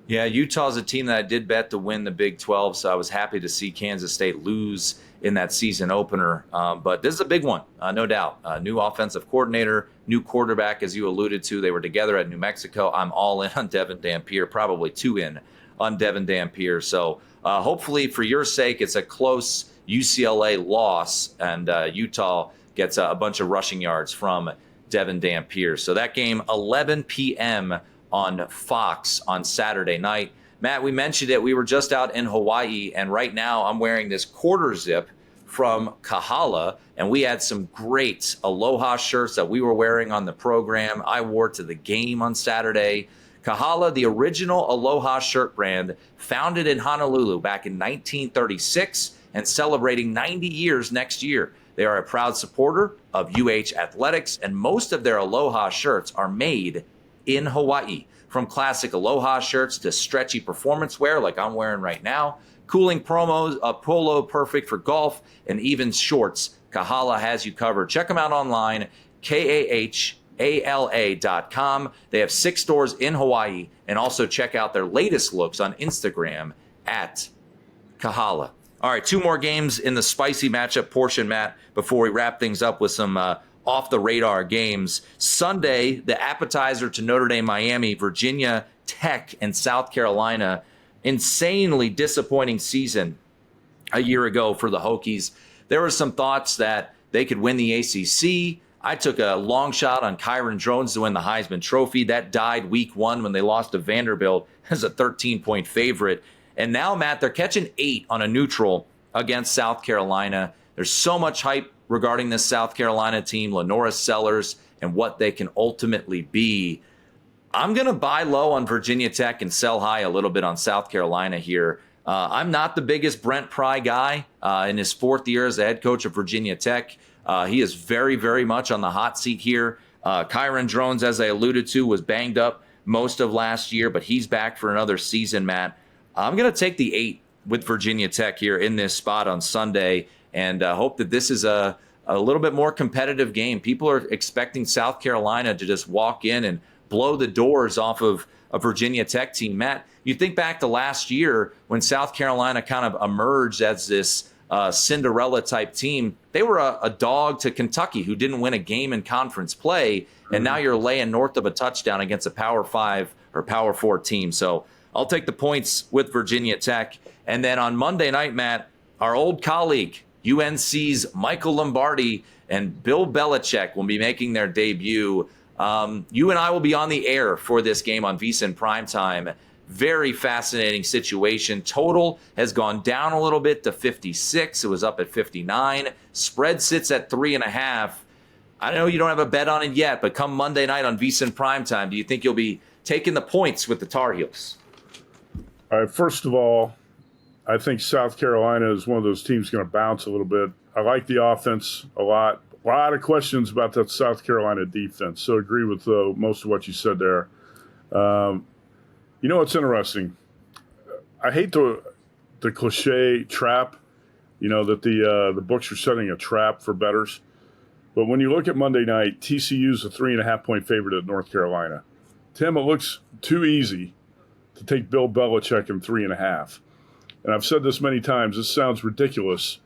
Yeah, Utah's a team that I did bet to win the Big 12, so I was happy to see Kansas State lose in that season opener. But this is a big one, no doubt. New offensive coordinator, new quarterback, as you alluded to. They were together at New Mexico. I'm all in on Devin Dampier, probably 2 in on Devin Dampier. So hopefully for your sake, it's a close UCLA loss, and Utah gets a bunch of rushing yards from Devin Dampier. So that game, 11 p.m. on Fox on Saturday night. Matt, we mentioned it. We were just out in Hawaii, and right now I'm wearing this quarter zip from Kahala, and we had some great Aloha shirts that we were wearing on the program. I wore to the game on Saturday. Kahala, the original Aloha shirt brand, founded in Honolulu back in 1936 and celebrating 90 years next year. They are a proud supporter of UH athletics, and most of their Aloha shirts are made in Hawaii. From classic Aloha shirts to stretchy performance wear like I'm wearing right now, cooling promos, a polo perfect for golf, and even shorts, Kahala has you covered. Check them out online, KAHALA.com. They have 6 stores in Hawaii, and also check out their latest looks on Instagram at Kahala. All right, 2 more games in the spicy matchup portion, Matt, before we wrap things up with some off-the-radar games. Sunday, the appetizer to Notre Dame, Miami, Virginia Tech, and South Carolina. Insanely disappointing season a year ago for the Hokies. There were some thoughts that they could win the ACC. I took a long shot on Kyron Drones to win the Heisman Trophy. That died week 1 when they lost to Vanderbilt as a 13-point favorite. And now, Matt, they're catching 8 on a neutral against South Carolina. There's so much hype regarding this South Carolina team, Lenora Sellers, and what they can ultimately be. I'm going to buy low on Virginia Tech and sell high a little bit on South Carolina here. I'm not the biggest Brent Pry guy in his 4th year as the head coach of Virginia Tech. He is very, very much on the hot seat here. Kyron Drones, as I alluded to, was banged up most of last year, but he's back for another season, Matt. I'm going to take the 8 with Virginia Tech here in this spot on Sunday, and hope that this is a a little bit more competitive game. People are expecting South Carolina to just walk in and blow the doors off of a Virginia Tech team. Matt, you think back to last year when South Carolina kind of emerged as this Cinderella type team. They were a dog to Kentucky, who didn't win a game in conference play, and now you're laying north of a touchdown against a Power 5 or Power 4 team. So I'll take the points with Virginia Tech. And then on Monday night, Matt, our old colleague, UNC's Michael Lombardi and Bill Belichick will be making their debut. You and I will be on the air for this game on VSiN Primetime. Very fascinating situation. Total has gone down a little bit to 56. It was up at 59. Spread sits at 3.5. I know you don't have a bet on it yet, but come Monday night on VSiN Primetime, do you think you'll be taking the points with the Tar Heels? All right, first of all, I think South Carolina is one of those teams going to bounce a little bit. I like the offense a lot. A lot of questions about that South Carolina defense, so agree with most of what you said there. You know what's interesting? I hate the cliche trap, that the books are setting a trap for bettors. But when you look at Monday night, TCU's a 3.5-point favorite at North Carolina. Tim, it looks too easy to take Bill Belichick in 3.5. And I've said this many times, this sounds ridiculous,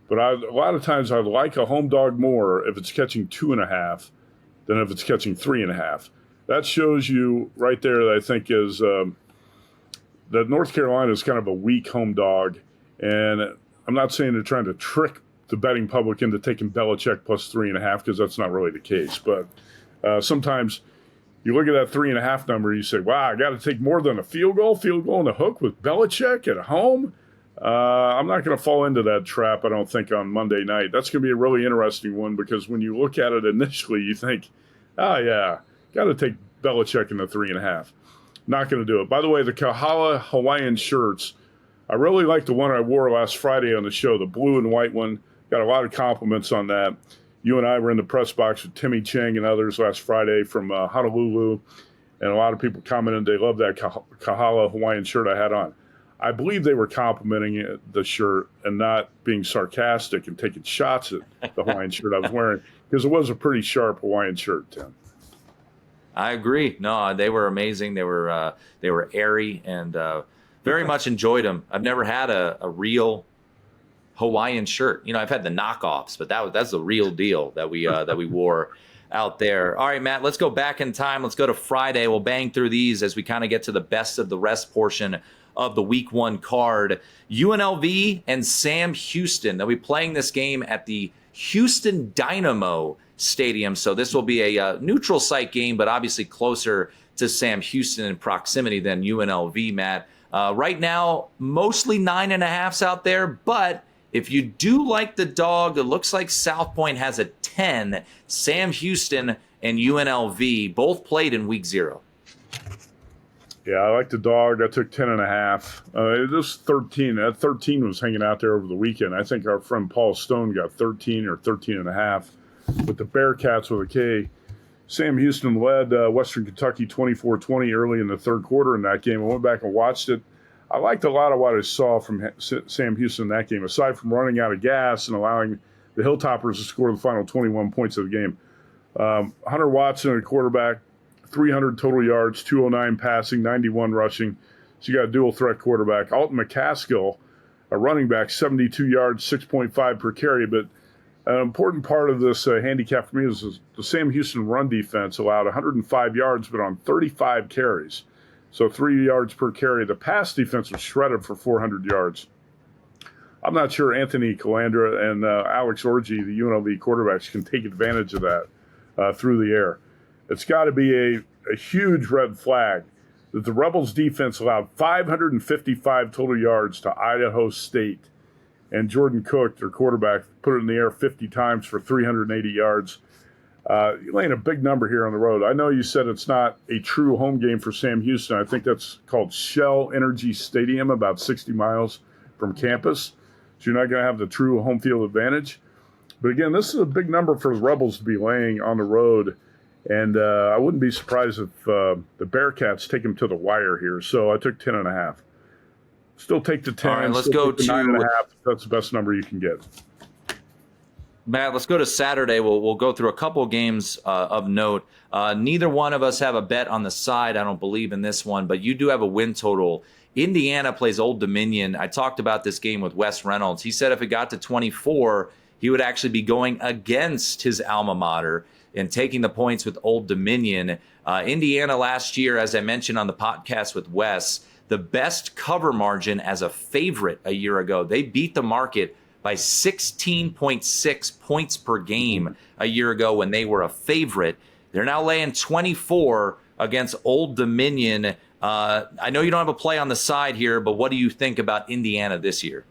but a lot of times I like a home dog more if it's catching 2.5 than if it's catching 3.5. That shows you right there that I think is that North Carolina is kind of a weak home dog. And I'm not saying they're trying to trick the betting public into taking Belichick plus 3.5, because that's not really the case. But sometimes you look at that 3.5 number, you say, wow, I got to take more than a field goal in the hook with Belichick at home. I'm not going to fall into that trap, I don't think, on Monday night. That's going to be a really interesting one, because when you look at it initially, you think, oh, yeah, got to take Belichick in the 3.5. Not going to do it. By the way, the Kahala Hawaiian shirts, I really like the one I wore last Friday on the show, the blue and white one. Got a lot of compliments on that. You and I were in the press box with Timmy Chang and others last Friday from Honolulu, and a lot of people commented they love that Kahala Hawaiian shirt I had on. I believe they were complimenting the shirt and not being sarcastic and taking shots at the Hawaiian shirt I was wearing, because it was a pretty sharp Hawaiian shirt, Tim. I agree. No, they were amazing. They were airy, and very much enjoyed them. I've never had a real Hawaiian shirt. I've had the knockoffs, but that's the real deal that we wore out there. All right, Matt, let's go back in time. Let's go to Friday. We'll bang through these as we kind of get to the best of the rest portion of the week 1 card. UNLV and Sam Houston. They'll be playing this game at the Houston Dynamo Stadium. So this will be a neutral site game, but obviously closer to Sam Houston in proximity than UNLV, Matt. Right now, mostly 9.5s out there, but if you do like the dog, it looks like South Point has a 10. Sam Houston and UNLV both played in week 0. Yeah, I like the dog. I took 10.5. This 13. That 13 was hanging out there over the weekend. I think our friend Paul Stone got 13 or 13.5 with the Bearcats with a K. Sam Houston led Western Kentucky 24-20 early in the third quarter in that game. I went back and watched it. I liked a lot of what I saw from Sam Houston in that game, aside from running out of gas and allowing the Hilltoppers to score the final 21 points of the game. Hunter Watson, a quarterback, 300 total yards, 209 passing, 91 rushing. So you got a dual threat quarterback. Alton McCaskill, a running back, 72 yards, 6.5 per carry. But an important part of this handicap for me is the Sam Houston run defense allowed 105 yards, but on 35 carries. So 3 yards per carry. The pass defense was shredded for 400 yards. I'm not sure Anthony Calandra and Alex Orji, the UNLV quarterbacks, can take advantage of that through the air. It's got to be a huge red flag that the Rebels defense allowed 555 total yards to Idaho State. And Jordan Cook, their quarterback, put it in the air 50 times for 380 yards. You're laying a big number here on the road. I know you said it's not a true home game for Sam Houston. I think that's called Shell Energy Stadium, about 60 miles from campus. So you're not going to have the true home field advantage. But again, this is a big number for the Rebels to be laying on the road. And I wouldn't be surprised if the Bearcats take them to the wire here. So I took 10.5. Still take the 10. All right, let's go to 9.5. That's the best number you can get. Matt, let's go to Saturday. We'll go through a couple of games of note. Neither one of us have a bet on the side. I don't believe in this one, but you do have a win total. Indiana plays Old Dominion. I talked about this game with Wes Reynolds. He said if it got to 24, he would actually be going against his alma mater and taking the points with Old Dominion. Indiana last year, as I mentioned on the podcast with Wes, the best cover margin as a favorite a year ago. They beat the market by 16.6 points per game a year ago when they were a favorite. They're now laying 24 against Old Dominion. I know you don't have a play on the side here, but what do you think about Indiana this year?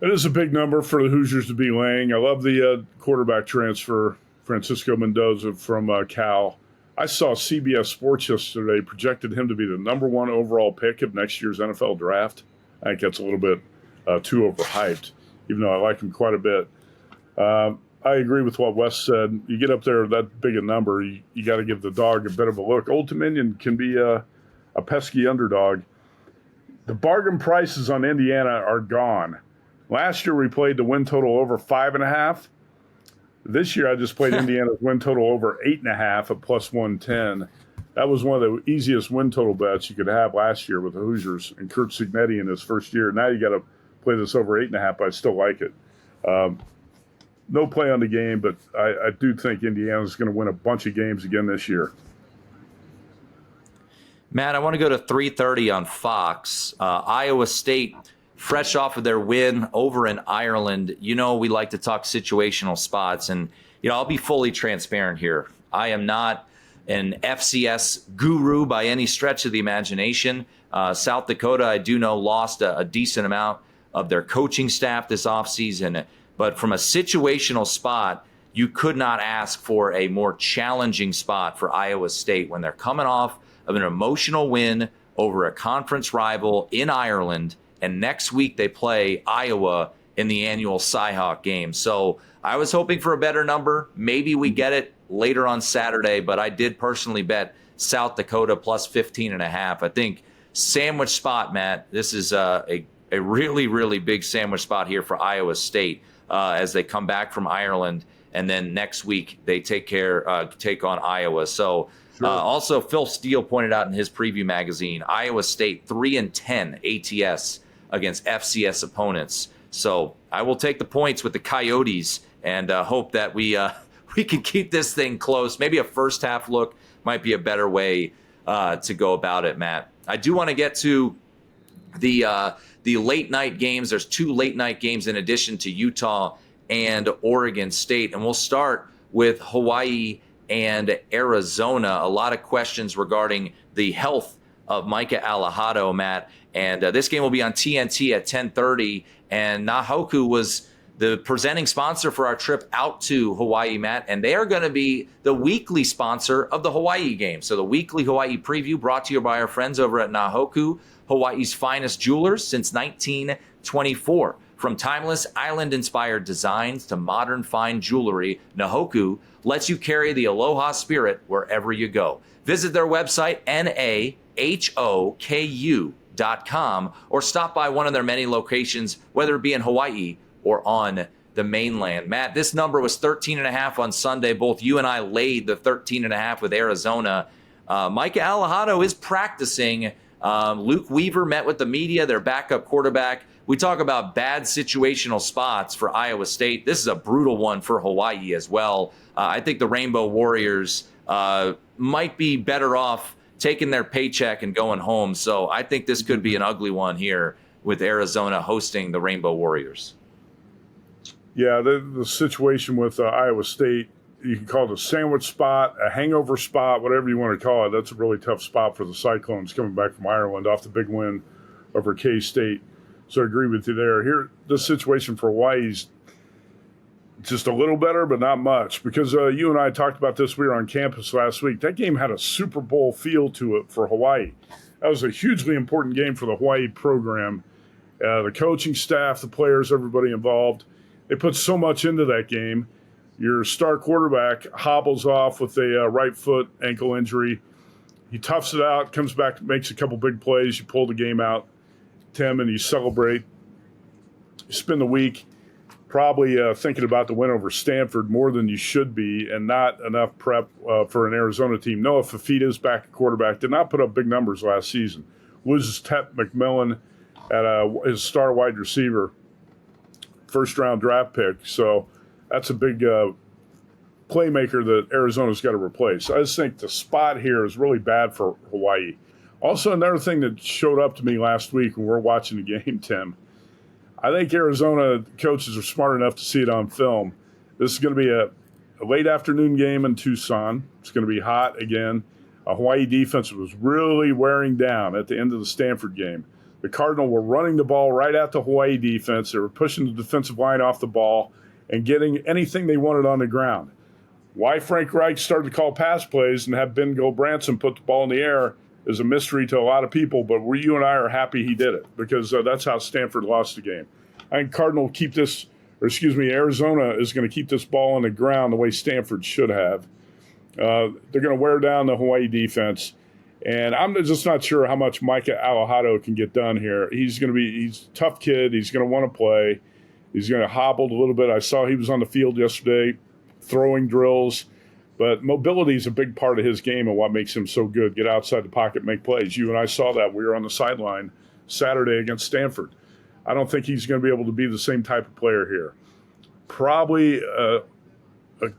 It is a big number for the Hoosiers to be laying. I love the quarterback transfer, Francisco Mendoza from Cal. I saw CBS Sports yesterday projected him to be the number 1 overall pick of next year's NFL draft. I think that's a little bit too overhyped, even though I like him quite a bit. I agree with what Wes said. You get up there that big a number, you got to give the dog a bit of a look. Old Dominion can be a pesky underdog. The bargain prices on Indiana are gone. Last year we played the win total over 5.5. This year I just played Indiana's win total over 8.5 at plus 110. That was one of the easiest win total bets you could have last year with the Hoosiers and Kurt Cignetti in his first year. Now you got to play this over 8.5, but I still like it. No play on the game, but I do think Indiana's going to win a bunch of games again this year. Matt, I want to go to 3:30 on Fox. Iowa State, fresh off of their win over in Ireland. You know, we like to talk situational spots, and I'll be fully transparent here. I am not an FCS guru by any stretch of the imagination. South Dakota, I do know, lost a decent amount of their coaching staff this offseason. But from a situational spot, you could not ask for a more challenging spot for Iowa State when they're coming off of an emotional win over a conference rival in Ireland. And next week they play Iowa in the annual Cyhawk game. So I was hoping for a better number. Maybe we get it later on Saturday, but I did personally bet South Dakota plus 15.5. I think sandwich spot, Matt, this is a really, really big sandwich spot here for Iowa State as they come back from Ireland. And then next week they take on Iowa. So also Phil Steele pointed out in his preview magazine, Iowa State 3-10 ATS against FCS opponents. So I will take the points with the Coyotes and hope that we can keep this thing close. Maybe a first half look might be a better way to go about it, Matt. I do want to get to the late night games. There's 2 late night games in addition to Utah and Oregon State. And we'll start with Hawaii and Arizona. A lot of questions regarding the health of Micah Alejado, Matt. And this game will be on TNT at 10:30. And Nahoku was the presenting sponsor for our trip out to Hawaii, Matt. And they are going to be the weekly sponsor of the Hawaii game. So the weekly Hawaii preview brought to you by our friends over at Nahoku, Hawaii's finest jewelers since 1924. From timeless island-inspired designs to modern fine jewelry, Nahoku lets you carry the aloha spirit wherever you go. Visit their website, nahoku.com, or stop by one of their many locations, whether it be in Hawaii or on the mainland. Matt, this number was 13.5 on Sunday. Both you and I laid the 13.5 with Arizona. Micah Alejado is practicing. Luke Weaver met with the media, their backup quarterback. We talk about bad situational spots for Iowa State. This is a brutal one for Hawaii as well. I think the Rainbow Warriors might be better off taking their paycheck and going home. So I think this could be an ugly one here with Arizona hosting the Rainbow Warriors. Yeah, the situation with Iowa State, you can call it a sandwich spot, a hangover spot, whatever you want to call it. That's a really tough spot for the Cyclones coming back from Ireland off the big win over K-State. So I agree with you there. Here, this situation for Hawaii's just a little better, but not much. Because you and I talked about this. We were on campus last week. That game had a Super Bowl feel to it for Hawaii. That was a hugely important game for the Hawaii program. The coaching staff, the players, everybody involved. They put so much into that game. Your star quarterback hobbles off with a right foot ankle injury. He toughs it out, comes back, makes a couple big plays. You pull the game out, Tim, and you celebrate. You spend the week probably thinking about the win over Stanford more than you should be, and not enough prep for an Arizona team. Noah Fafita's back at quarterback, did not put up big numbers last season. Loses Tep McMillan at his star wide receiver, first-round draft pick. So that's a big playmaker that Arizona's got to replace. I just think the spot here is really bad for Hawaii. Also, another thing that showed up to me last week when we're watching the game, Tim, I think Arizona coaches are smart enough to see it on film. This is going to be a late afternoon game in Tucson. It's going to be hot again. A Hawaii defense was really wearing down at the end of the Stanford game. The Cardinals were running the ball right at the Hawaii defense. They were pushing the defensive line off the ball and getting anything they wanted on the ground. Why Frank Reich started to call pass plays and have Ben Gulbranson put the ball in the air is a mystery to a lot of people, but you and I are happy he did it because that's how Stanford lost the game. I think Arizona is going to keep this ball on the ground the way Stanford should have. They're going to wear down the Hawaii defense, and I'm just not sure how much Micah Alejado can get done here. He's a tough kid. He's going to want to play. He's going to hobble a little bit. I saw he was on the field yesterday throwing drills. But mobility is a big part of his game and what makes him so good. Get outside the pocket, make plays. You and I saw that. We were on the sideline Saturday against Stanford. I don't think he's going to be able to be the same type of player here. Probably a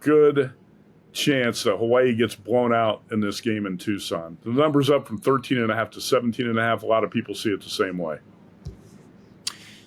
good chance that Hawaii gets blown out in this game in Tucson. The number's up from 13.5 to 17.5. A lot of people see it the same way.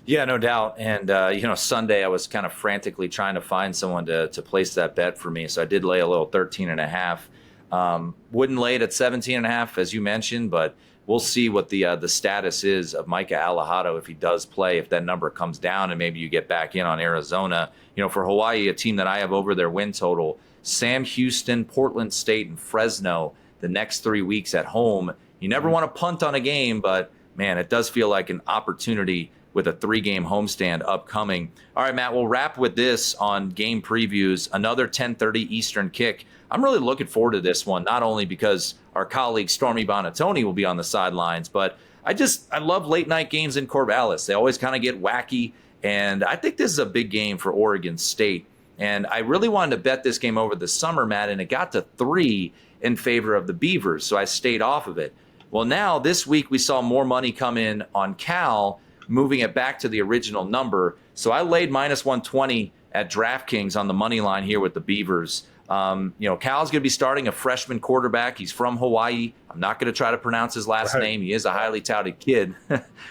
Yeah, no doubt. And, Sunday I was kind of frantically trying to find someone to place that bet for me. So I did lay a little 13.5. Wouldn't lay it at 17.5, as you mentioned, but we'll see what the status is of Micah Alejado if he does play, if that number comes down and maybe you get back in on Arizona. For Hawaii, a team that I have over their win total, Sam Houston, Portland State, and Fresno the next 3 weeks at home. You never want to punt on a game, but, man, it does feel like an opportunity with a 3-game homestand upcoming. All right, Matt, we'll wrap with this on game previews. Another 10:30 Eastern kick. I'm really looking forward to this one, not only because our colleague Stormy Bonatoni will be on the sidelines, but I love late night games in Corvallis. They always kind of get wacky, and I think this is a big game for Oregon State. And I really wanted to bet this game over the summer, Matt, and it got to 3 in favor of the Beavers, so I stayed off of it. Well, now this week we saw more money come in on Cal, moving it back to the original number. So I laid minus 120 at DraftKings on the money line here with the Beavers. Cal's going to be starting a freshman quarterback. He's from Hawaii. I'm not going to try to pronounce his last name. He is a highly touted kid.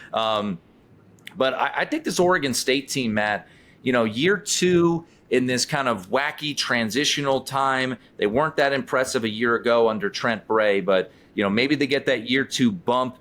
But I think this Oregon State team, Matt, year 2 in this kind of wacky transitional time. They weren't that impressive a year ago under Trent Bray, but maybe they get that year 2 bump.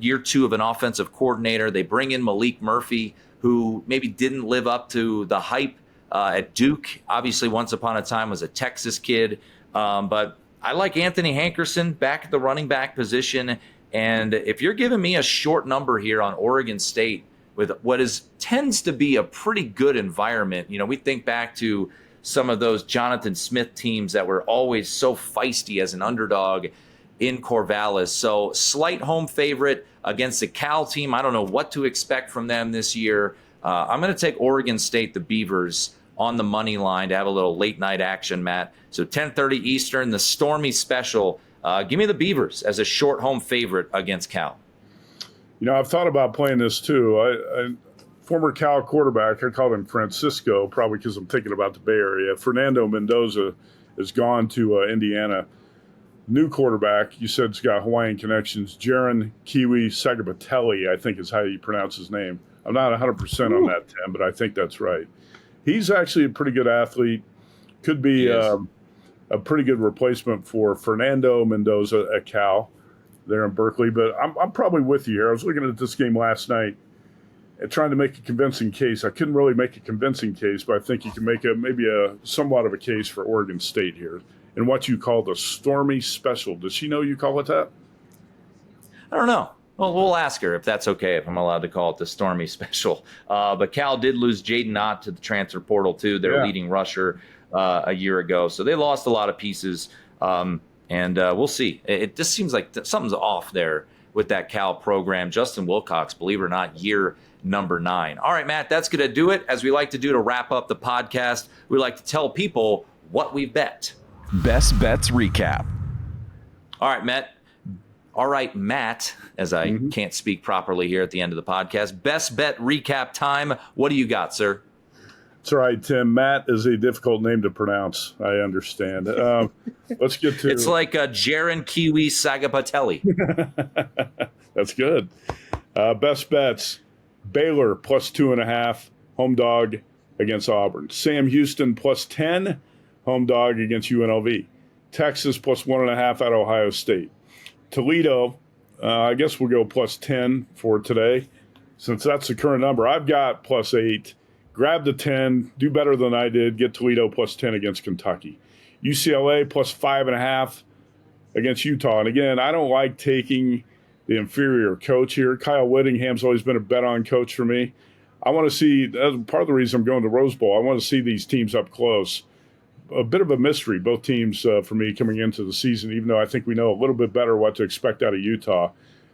Year 2 of an offensive coordinator. They bring in Malik Murphy, who maybe didn't live up to the hype at Duke. Obviously, once upon a time was a Texas kid. But I like Anthony Hankerson back at the running back position. And if you're giving me a short number here on Oregon State with what tends to be a pretty good environment, we think back to some of those Jonathan Smith teams that were always so feisty as an underdog in Corvallis. So slight home favorite against the Cal team. I don't know what to expect from them this year. I'm going to take Oregon State, the Beavers, on the money line to have a little late night action, Matt. So 10:30 Eastern, the Stormy special. Give me the Beavers as a short home favorite against Cal. I've thought about playing this too. I former Cal quarterback, I called him Francisco, probably because I'm thinking about the Bay Area. Fernando Mendoza has gone to Indiana. New quarterback, you said it's got Hawaiian connections. Jaron Kiwi Sagabatelli, I think is how you pronounce his name. I'm not 100% on that, Tim, but I think that's right. He's actually a pretty good athlete. Could be a pretty good replacement for Fernando Mendoza at Cal there in Berkeley. But I'm probably with you here. I was looking at this game last night and trying to make a convincing case. I couldn't really make a convincing case, but I think you can make maybe a somewhat of a case for Oregon State here. And what you call the Stormy Special. Does she know you call it that? I don't know. Well, we'll ask her if that's okay, if I'm allowed to call it the Stormy Special. But Cal did lose Jaden Ott to the transfer portal, too, their leading rusher a year ago. So they lost a lot of pieces, and we'll see. It just seems like something's off there with that Cal program. Justin Wilcox, believe it or not, year number 9. All right, Matt, that's going to do it. As we like to do to wrap up the podcast, we like to tell people what we bet. Best Bets Recap. All right, Matt, as I can't speak properly here at the end of the podcast. Best bet recap time. What do you got, sir? That's all right, Tim. Matt is a difficult name to pronounce. I understand. Let's get to... It's like Jaron Kiwi Sagapatelli. That's good. Best bets. Baylor plus 2.5, home dog against Auburn. Sam Houston plus 10, home dog against UNLV. Texas plus 1.5 at Ohio State. Toledo, I guess we'll go plus 10 for today, since that's the current number. I've got plus 8. Grab the 10, do better than I did, get Toledo plus 10 against Kentucky. UCLA plus 5.5 against Utah. And again, I don't like taking the inferior coach here. Kyle Whittingham's always been a bet-on coach for me. I want to see, that's part of the reason I'm going to Rose Bowl. I want to see these teams up close. A bit of a mystery, both teams for me coming into the season, even though I think we know a little bit better what to expect out of Utah.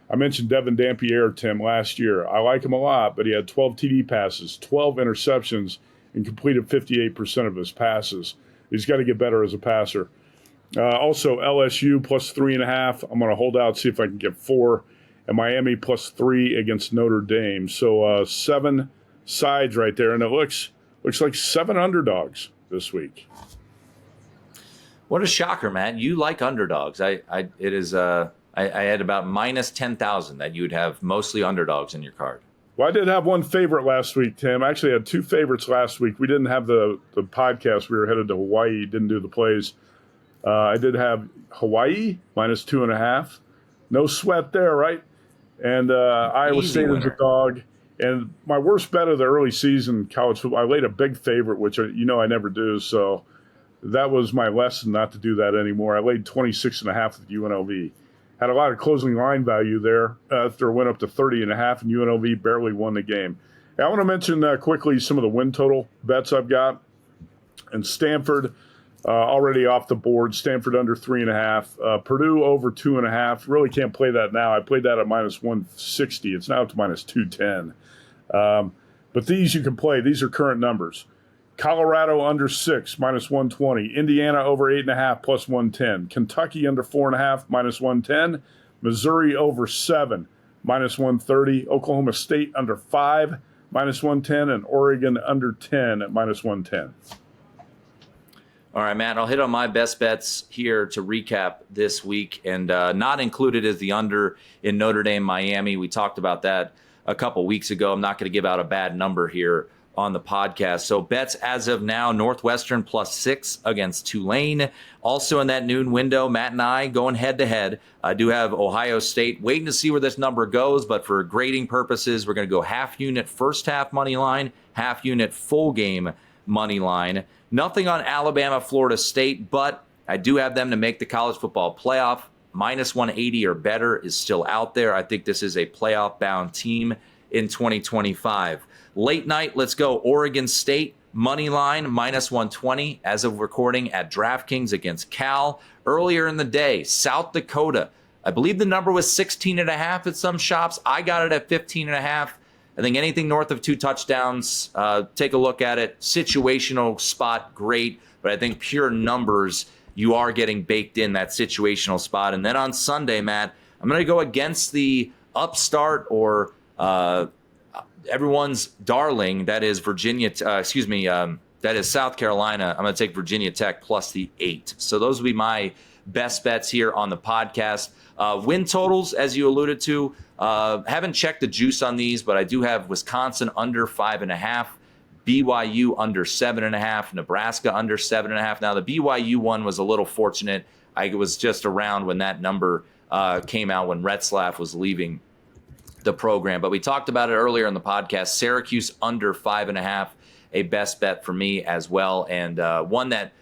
I mentioned Devin Dampierre, Tim, last year. I like him a lot, but he had 12 TD passes, 12 interceptions, and completed 58% of his passes. He's got to get better as a passer. Also, LSU plus 3.5. I'm going to hold out, see if I can get 4. And Miami plus 3 against Notre Dame. So 7 sides right there, and it looks like 7 underdogs this week. What a shocker, Matt. You like underdogs. I had about minus 10,000 that you would have mostly underdogs in your card. Well, I did have one favorite last week, Tim. I actually had 2 favorites last week. We didn't have the podcast. We were headed to Hawaii, didn't do the plays. I did have Hawaii minus 2.5. No sweat there, right? And Iowa State as a dog. And my worst bet of the early season college football, I laid a big favorite, which I never do. So that was my lesson not to do that anymore. I laid 26.5 with UNLV. Had a lot of closing line value there after it went up to 30.5, and UNLV barely won the game. I want to mention quickly some of the win total bets I've got. And Stanford already off the board. Stanford under 3.5. Purdue over 2.5. Really can't play that now. I played that at minus 160. It's now up to minus 210. But these you can play. These are current numbers. Colorado under 6, minus 120. Indiana over 8.5, plus 110. Kentucky under 4.5, minus 110. Missouri over 7, minus 130. Oklahoma State under 5, minus 110. And Oregon under 10 at minus 110. All right, Matt, I'll hit on my best bets here to recap this week. And not included is the under in Notre Dame, Miami. We talked about that a couple weeks ago. I'm not going to give out a bad number here on the podcast. So bets as of now, Northwestern plus 6 against Tulane. Also in that noon window, Matt and I going head to head. I do have Ohio State waiting to see where this number goes, but for grading purposes, we're going to go half unit first half money line, half unit full game money line. Nothing on Alabama, Florida State, but I do have them to make the college football playoff. Minus 180 or better is still out there. I think this is a playoff bound team in 2025. Late night, let's go Oregon State, money line, minus 120 as of recording at DraftKings against Cal. Earlier in the day, South Dakota, I believe the number was 16.5 at some shops. I got it at 15.5. I think anything north of 2 touchdowns, take a look at it. Situational spot, great. But I think pure numbers, you are getting baked in that situational spot. And then on Sunday, Matt, I'm going to go against the upstart or everyone's darling, that is that is South Carolina. I'm going to take Virginia Tech plus the 8. So those will be my best bets here on the podcast. Win totals, as you alluded to, haven't checked the juice on these, but I do have Wisconsin under 5.5, BYU under 7.5, Nebraska under 7.5. Now the BYU one was a little fortunate. I was just around when that number came out when Retzlaff was leaving the program, but we talked about it earlier in the podcast. Syracuse under 5.5, a best bet for me as well, and one that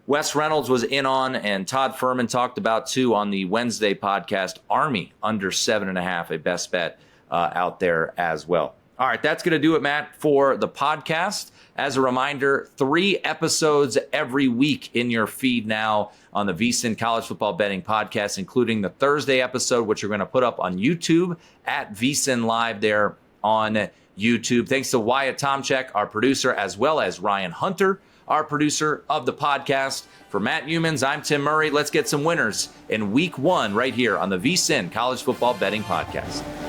Wes Reynolds was in on and Todd Furman talked about too on the Wednesday podcast. Army under 7.5, a best bet out there as well. All right, that's going to do it, Matt, for the podcast. As a reminder, 3 episodes every week in your feed now on the VSiN College Football Betting Podcast, including the Thursday episode, which you're going to put up on YouTube at VSiN Live there on YouTube. Thanks to Wyatt Tomchek, our producer, as well as Ryan Hunter, our producer of the podcast. For Matt Youmans, I'm Tim Murray. Let's get some winners in week 1 right here on the VSiN College Football Betting Podcast.